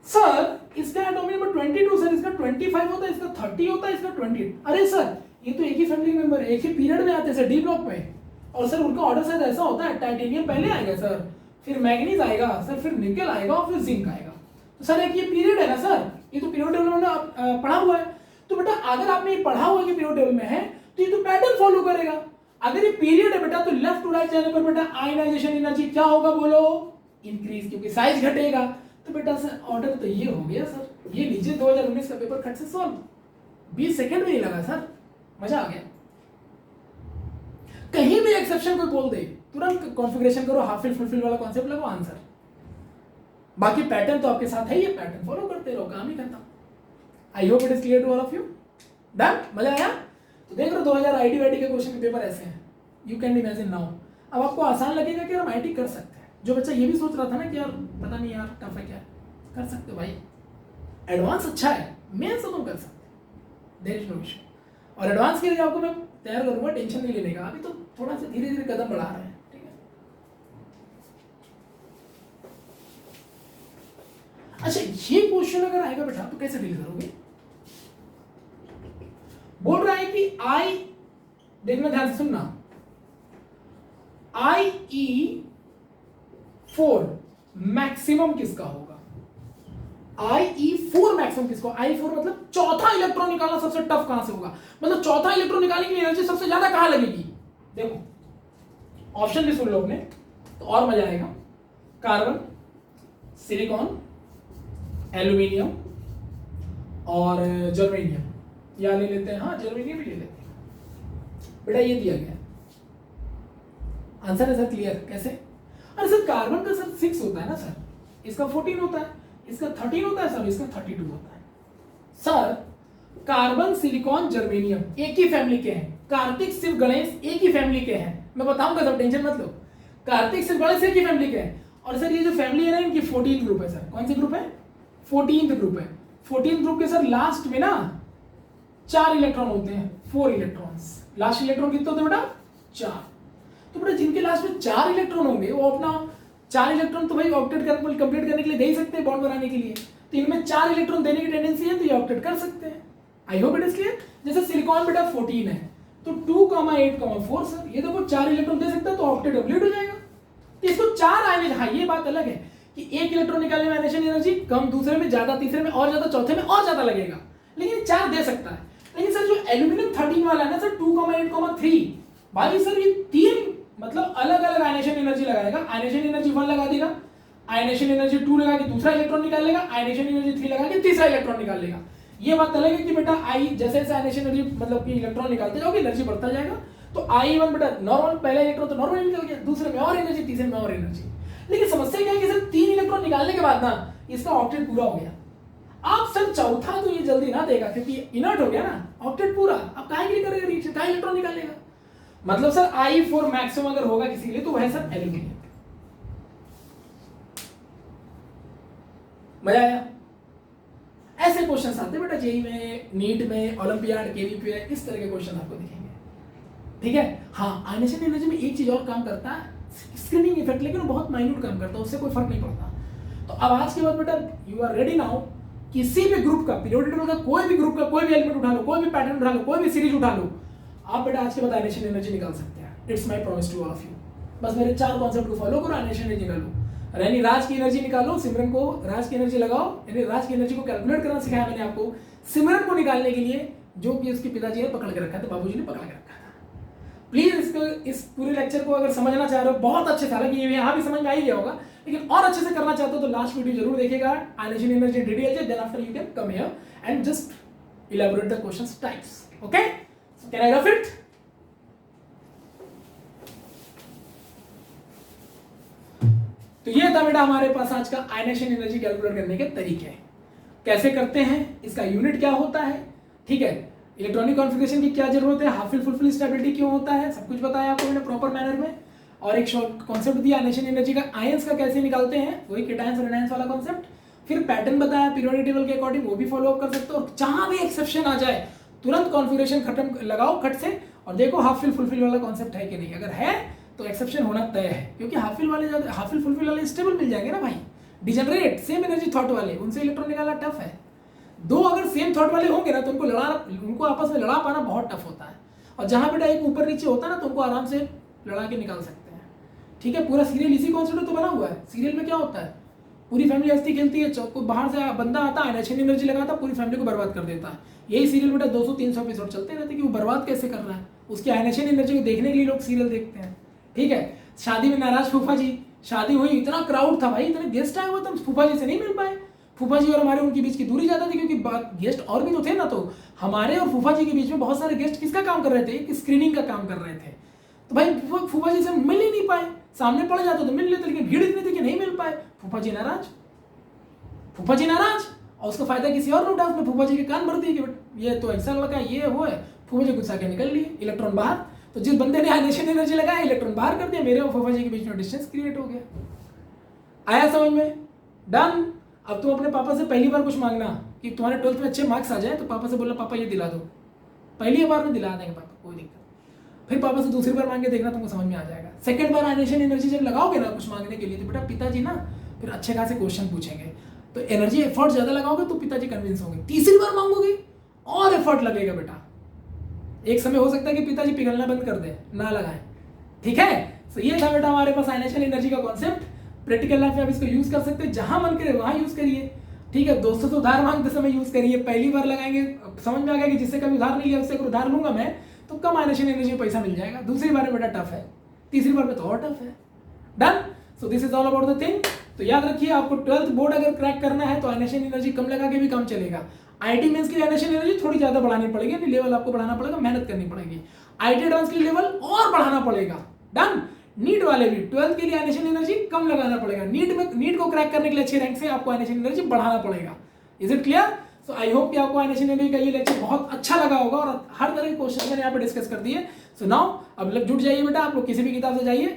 सर इसका एटॉमिक नंबर 22, सर इसका 25 होता है, इसका 30 होता है, इसका 20। अरे सर ये तो एक ही फैमिली मेंबर है, एक ही पीरियड में आते हैं सर, डी ब्लॉक में। और सर उनका ऑर्डर शायद ऐसा होता है, टाइटेनियम पहले आएगा सर, फिर मैग्नीज आएगा सर, फिर निकल आएगा और फिर जिंक आएगा। तो सर एक ये पीरियड है ना सर, ये तो पीरियड टेबल में पढ़ा हुआ है। तो बेटा अगर आपने ये पढ़ा हुआ कि पीरियड टेबल में है तो ये तो पैटर्न फॉलो करेगा। अगर ये पीरियड है बेटा तो लेफ्ट टू राइट जाने पर बेटा आयनाइजेशन एनर्जी क्या होगा बोलो, इंक्रीज, क्योंकि साइज घटेगा। तो बेटा सर ऑर्डर तो ये हो गया सर, ये लीजिए 2019 का पेपर खट से सॉल्व, 20 सेकंड में ही लगा सर, मजा आ गया। कहीं भी एक्सेप्शन कोई बोल दे तुरंत कॉन्फ़िगरेशन करो, हाफ फिल फुल फिल वाला कॉन्सेप्ट लगाओ, आंसर। बाकी पैटर्न तो आपके साथ है, ये पैटर्न फॉलो करते रहो, काम ही खत्म। I hope it is clear to all of you. Done, मजा आया। तो देख रहे 2000 आईटी वाईटी के क्वेश्चन पेपर ऐसे हैं, यू कैन इमेजिन नाउ। अब आपको आसान लगेगा कि हम आईटी कर सकते हैं। जो बच्चा ये भी सोच रहा था ना कि यार पता नहीं यार टफ है क्या, कर सकते हो भाई, एडवांस अच्छा है, मेंस तो तुम कर सकते, देयर इज नो इशू। और एडवांस के लिए आपको मैं तैयार करूंगा, टेंशन नहीं लेने का, अभी तो थोड़ा सा धीरे धीरे कदम बढ़ा रहे हैं, ठीक है। अच्छा ये क्वेश्चन अगर आएगा बेटा तो कैसे डील करोगे, बोल रहा है कि आई, देखना ध्यान से सुनना, IE4 मैक्सिमम किसका होगा, IE4 मैक्सिमम किसको, IE4 मतलब चौथा इलेक्ट्रॉन निकालना सबसे टफ कहां से होगा, मतलब चौथा इलेक्ट्रॉन निकालने की एनर्जी सबसे ज्यादा कहां लगेगी। देखो ऑप्शन भी सुन लो अपने तो और मजा आएगा। कार्बन, सिलिकॉन, एल्यूमिनियम और जर्मेनियम, या ले लेते हैं, हाँ जर्मेनियम भी ले लेते हैं बेटा। ये दिया गया आंसर है सर, क्लियर कैसे। अरे सर कार्बन का सर 6 होता है ना सर, इसका 14 होता है, इसका 13 होता है सर, इसका 32 होता है सर। कार्बन, सिलिकॉन, जर्मेनियम एक ही फैमिली के हैं, कार्तिक, शिव, गणेश एक ही फैमिली के हैं, मैं बताऊंगा सब, टेंशन मत लो। कार्तिक, शिव, गणेश एक ही फैमिली के हैं। और सर ये जो फैमिली है ना इनकी 14 ग्रुप है सर, कौन सी ग्रुप है, 14th ग्रुप है। 14th ग्रुप के सर लास्ट में ना 4 इलेक्ट्रॉन होते हैं, 4 इलेक्ट्रॉन्स। लास्ट इलेक्ट्रॉन कितने होते हैं बेटा, 4। तो बेटा जिनके लास्ट में 4 इलेक्ट्रॉन होंगे वो अपना 4 इलेक्ट्रॉन तो भाई ऑक्टेट कंप्लीट करने के लिए दे ही सकते हैं, बॉन्ड बनाने के लिए। तो इनमें 4 इलेक्ट्रॉन देने की टेंडेंसी है तो ये ऑक्टेट कर सकते हैं। आई होप इट इज क्लियर। जैसे सिलिकॉन बेटा 14 है तो 2,8,4 सर, ये देखो 4 इलेक्ट्रॉन दे सकता है तो ऑक्टेट कंप्लीट हो जाएगा। तो इसको 4 आयन, हाँ ये बात अलग है कि एक इलेक्ट्रॉन निकालने में आयनाइजेशन एनर्जी कम, दूसरे में ज्यादा, तीसरे में और ज्यादा, चौथे में और ज्यादा लगेगा, लेकिन 4 दे सकता है। लेकिन सर जो एल्यूमिनियम 13 वाला है ना सर 2,8,3, भाई सर ये 3 मतलब अलग अलग आयनाइजेशन एनर्जी लगाएगा। आयनाइजेशन एनर्जी 1 लगा देगा, आयनाइजेशन एनर्जी 2 लगा के दूसरा इलेक्ट्रॉन निकाल लेगा, आयनाइजेशन एनर्जी 3 लगा के तीसरा इलेक्ट्रॉन निकाल लेगा। ये बात अलग है कि बेटा आई जैसे जैसे आयनाइजेशन एनर्जी मतलब कि इलेक्ट्रॉन निकालते जाओगे एनर्जी बढ़ता जाएगा। तो I1 बेटा नॉर्मल, पहला इलेक्ट्रॉन तो नॉर्मल निकल गया, दूसरे में और एनर्जी, तीसरे में और एनर्जी। लेकिन समस्या क्या है कि सर 3 इलेक्ट्रॉन निकालने के बाद ना इसका ऑक्टेट पूरा हो गया। आप सर चौथा तो ये जल्दी ना देगा क्योंकि इनर्ट हो गया ना, ऑक्टेट पूरा, अब काहे के लिए करेगा रिएक्शन, काहे इलेक्ट्रॉन निकालेगा। मतलब सर I4 मैक्सिमम अगर होगा किसी के लिए तो वह है सर एल्यूमिनियम। मजा आया। ऐसे क्वेश्चंस आते हैं बेटा जेई में, नीट में, ओलंपियाड, केवीपी में, इस तरह के क्वेश्चन आपको दिखेंगे, ठीक है। हाँ आयनाइजेशन एनर्जी में एक चीज और काम करता है, स्क्रीनिंग इफेक्ट, लेकिन वो बहुत माइन्यूट काम करता है, उससे कोई फर्क नहीं पड़ता। तो अब आज के बाद बेटा यू आर रेडी नाउ, किसी भी ग्रुप का, पीरियोडिक टेबल का कोई भी ग्रुप का कोई भी एलिमेंट उठा लो, कोई भी पैटर्न उठा लो, कोई भी सीरीज उठा लो, आप बेटा आज के बाद आयनाइजेशन एनर्जी निकाल सकते हैं। It's my promise to all of you. बस मेरे 4 कॉन्सेप्ट को फॉलो करो, आयनाइजेशन एनर्जी निकालो। यानी राज की एनर्जी निकालो, सिमरन को राज की एनर्जी लगाओ, यानी राज की एनर्जी को कैलकुलेट करना सिखाया मैंने आपको। सिमरन को निकालने के लिए जो कि उसके पिताजी ने पकड़ के रखा था, बाबूजी ने पकड़ के रखा था। प्लीज इसको, इस पूरे लेक्चर को अगर समझना चाह रहे हो बहुत अच्छे से, हालांकि ये यहाँ भी समझ में आ ही गया होगा, लेकिन और अच्छे से करना चाहते हो तो लास्ट वीडियो जरूर देखिएगा, ionization energy detail, then after you can come here and just elaborate the questions types. Okay, can I rough it? तो ये था बेटा हमारे पास आज का आयनाइजेशन एनर्जी कैलकुलेट करने के तरीके। कैसे करते हैं, इसका यूनिट क्या होता है, ठीक है, इलेक्ट्रॉनिक कॉन्फ़िगरेशन की क्या जरूरत है, half fill full fill stability क्यों होता है, सब कुछ बताया आपको मैंने प्रॉपर मैनर में। और एक शॉर्ट कॉन्सेप्ट दिया आयनेशन एनर्जी का, आयंस का कैसे निकालते हैं, वही केटायंस और एनायंस वाला कॉन्सेप्ट। फिर पैटर्न बताया पीरियोडिक टेबल के अकॉर्डिंग, वो भी फॉलो अप कर सकते हो। और जहां भी एक्सेप्शन आ जाए तुरंत कॉन्फ़िगरेशन खत्म लगाओ खट से और देखो हाफ फिल फुल फिल वाला कॉन्सेप्ट है कि नहीं। अगर है तो एक्सेप्शन होना तय है, क्योंकि हाफ फिल फुल फिल वाले स्टेबल मिल जाएंगे ना भाई। डिजनरेट सेम एनर्जी थॉट वाले, उनसे इलेक्ट्रॉन निकालना टफ है। दो अगर सेम थॉट वाले होंगे ना तो उनको आपस में लड़ा पाना बहुत टफ होता है। और जहां बेटा एक ऊपर नीचे होता है ना तो उनको आराम से लड़ा के निकाल सकते हैं, ठीक है। पूरा सीरियल इसी कॉन्सेप्ट तो बना हुआ है। सीरियल में क्या होता है, पूरी फैमिली हस्ती खेलती है, कोई बाहर से बंदा आता है, आयनेशन एनर्जी लगाता है, पूरी फैमिली को बर्बाद कर देता है। यही सीरियल बेटा 200-300 एपिसोड चलते रहते हैं कि वो बर्बाद कैसे कर रहा है। उसकी आयनेशन एनर्जी को देखने के लिए लोग सीरियल देखते हैं, ठीक है। शादी में नाराज फूफा जी, शादी हुई, इतना क्राउड था भाई, इतने गेस्ट आए हुए थे, फूफा जी से नहीं मिल पाए। फूफा जी और हमारे उनके बीच की दूरी ज़्यादा थी, क्योंकि गेस्ट और भी तो थे ना, तो हमारे और फूफा जी के बीच में बहुत सारे गेस्ट किसका काम कर रहे थे, एक स्क्रीनिंग का काम कर रहे थे। तो भाई फूफा जी से मिल ही नहीं पाए, सामने पड़ जाते तो मिल लेते, लेकिन भीड़ इतनी थी कि नहीं मिल पाए। फूफा जी नाराज, फूफा जी नाराज, और उसका फायदा किसी और ने उठा, उसने फूफा जी के कान भर दिए कि ये तो ऐसा लड़का ये वो है। फूफा जी गुस्सा के निकल लिए, इलेक्ट्रॉन बाहर। तो जिस बंदे ने आयनेशन एनर्जी लगाया, इलेक्ट्रॉन बाहर कर दिया, मेरे और फूफा जी के बीच में डिस्टेंस क्रिएट हो गया। आया समझ में? डन। अब तुम अपने पापा से पहली बार कुछ मांगना कि तुम्हारे 12th में अच्छे मार्क्स आ जाए, तो पापा से बोलना पापा ये दिला दो, पहली बार में दिला देंगे पापा, कोई दिक्कत। फिर पापा से दूसरी बार मांग के देखना, तुमको समझ में आ जाएगा। सेकंड बार आयनेशन एनर्जी जब लगाओगे ना कुछ मांगने के लिए, तो बेटा पिताजी ना फिर अच्छे खासे क्वेश्चन पूछेंगे, तो एनर्जी एफर्ट ज्यादा लगाओगे तो पिताजी कन्विंस होंगे। तीसरी बार मांगोगे और एफर्ट लगेगा बेटा, एक समय हो सकता है कि पिताजी पिघलना बंद कर दे, ना लगाए, ठीक है। तो ये था बेटा हमारे पास आयनेशन एनर्जी का कॉन्सेप्ट। प्रैक्टिकल लाइफ में आप इसको यूज कर सकते हो, जहां मन करे वहां यूज करिए, ठीक है। दोस्तों से उधार मांगते समय यूज करिए। पहली बार लगाएंगे समझ में आ गया कि जिससे कभी उधार नहीं लिया उससे अगर उधार लूंगा मैं तो कम आयनेशन एनर्जी में पैसा मिल जाएगा। दूसरी बार में बेटा टफ है, तीसरी बार में तो और टफ है। Done. So this is all about the thing. तो याद रखिए, आपको 12th बोर्ड अगर क्रैक करना है तो आयनेशन एनर्जी कम लगा के भी काम चलेगा। आईटी मेंस के लिए आयनेशन एनर्जी थोड़ी ज्यादा बढ़ानी पड़ेगी, यानी लेवल आपको बढ़ाना पड़ेगा, मेहनत करनी पड़ेगी। आईटी एडवांस के लिए लेवल और बढ़ाना पड़ेगा। डन। नीट वाले भी 12th के लिए आयनेशन एनर्जी कम लगाना पड़ेगा। नीट को क्रैक करने के लिए अच्छे रैंक से आपको आयनेशन एनर्जी बढ़ाना पड़ेगा। Is it clear? So I hope कि आपको आयनेशन एनर्जी का ये लेक्चर बहुत अच्छा लगा होगा और हर तरह के क्वेश्चन मैंने यहाँ पे डिस्कस कर दिए। सो नाउ अब जुट जाइए बेटा, आप लोग किसी भी किताब से जाइए,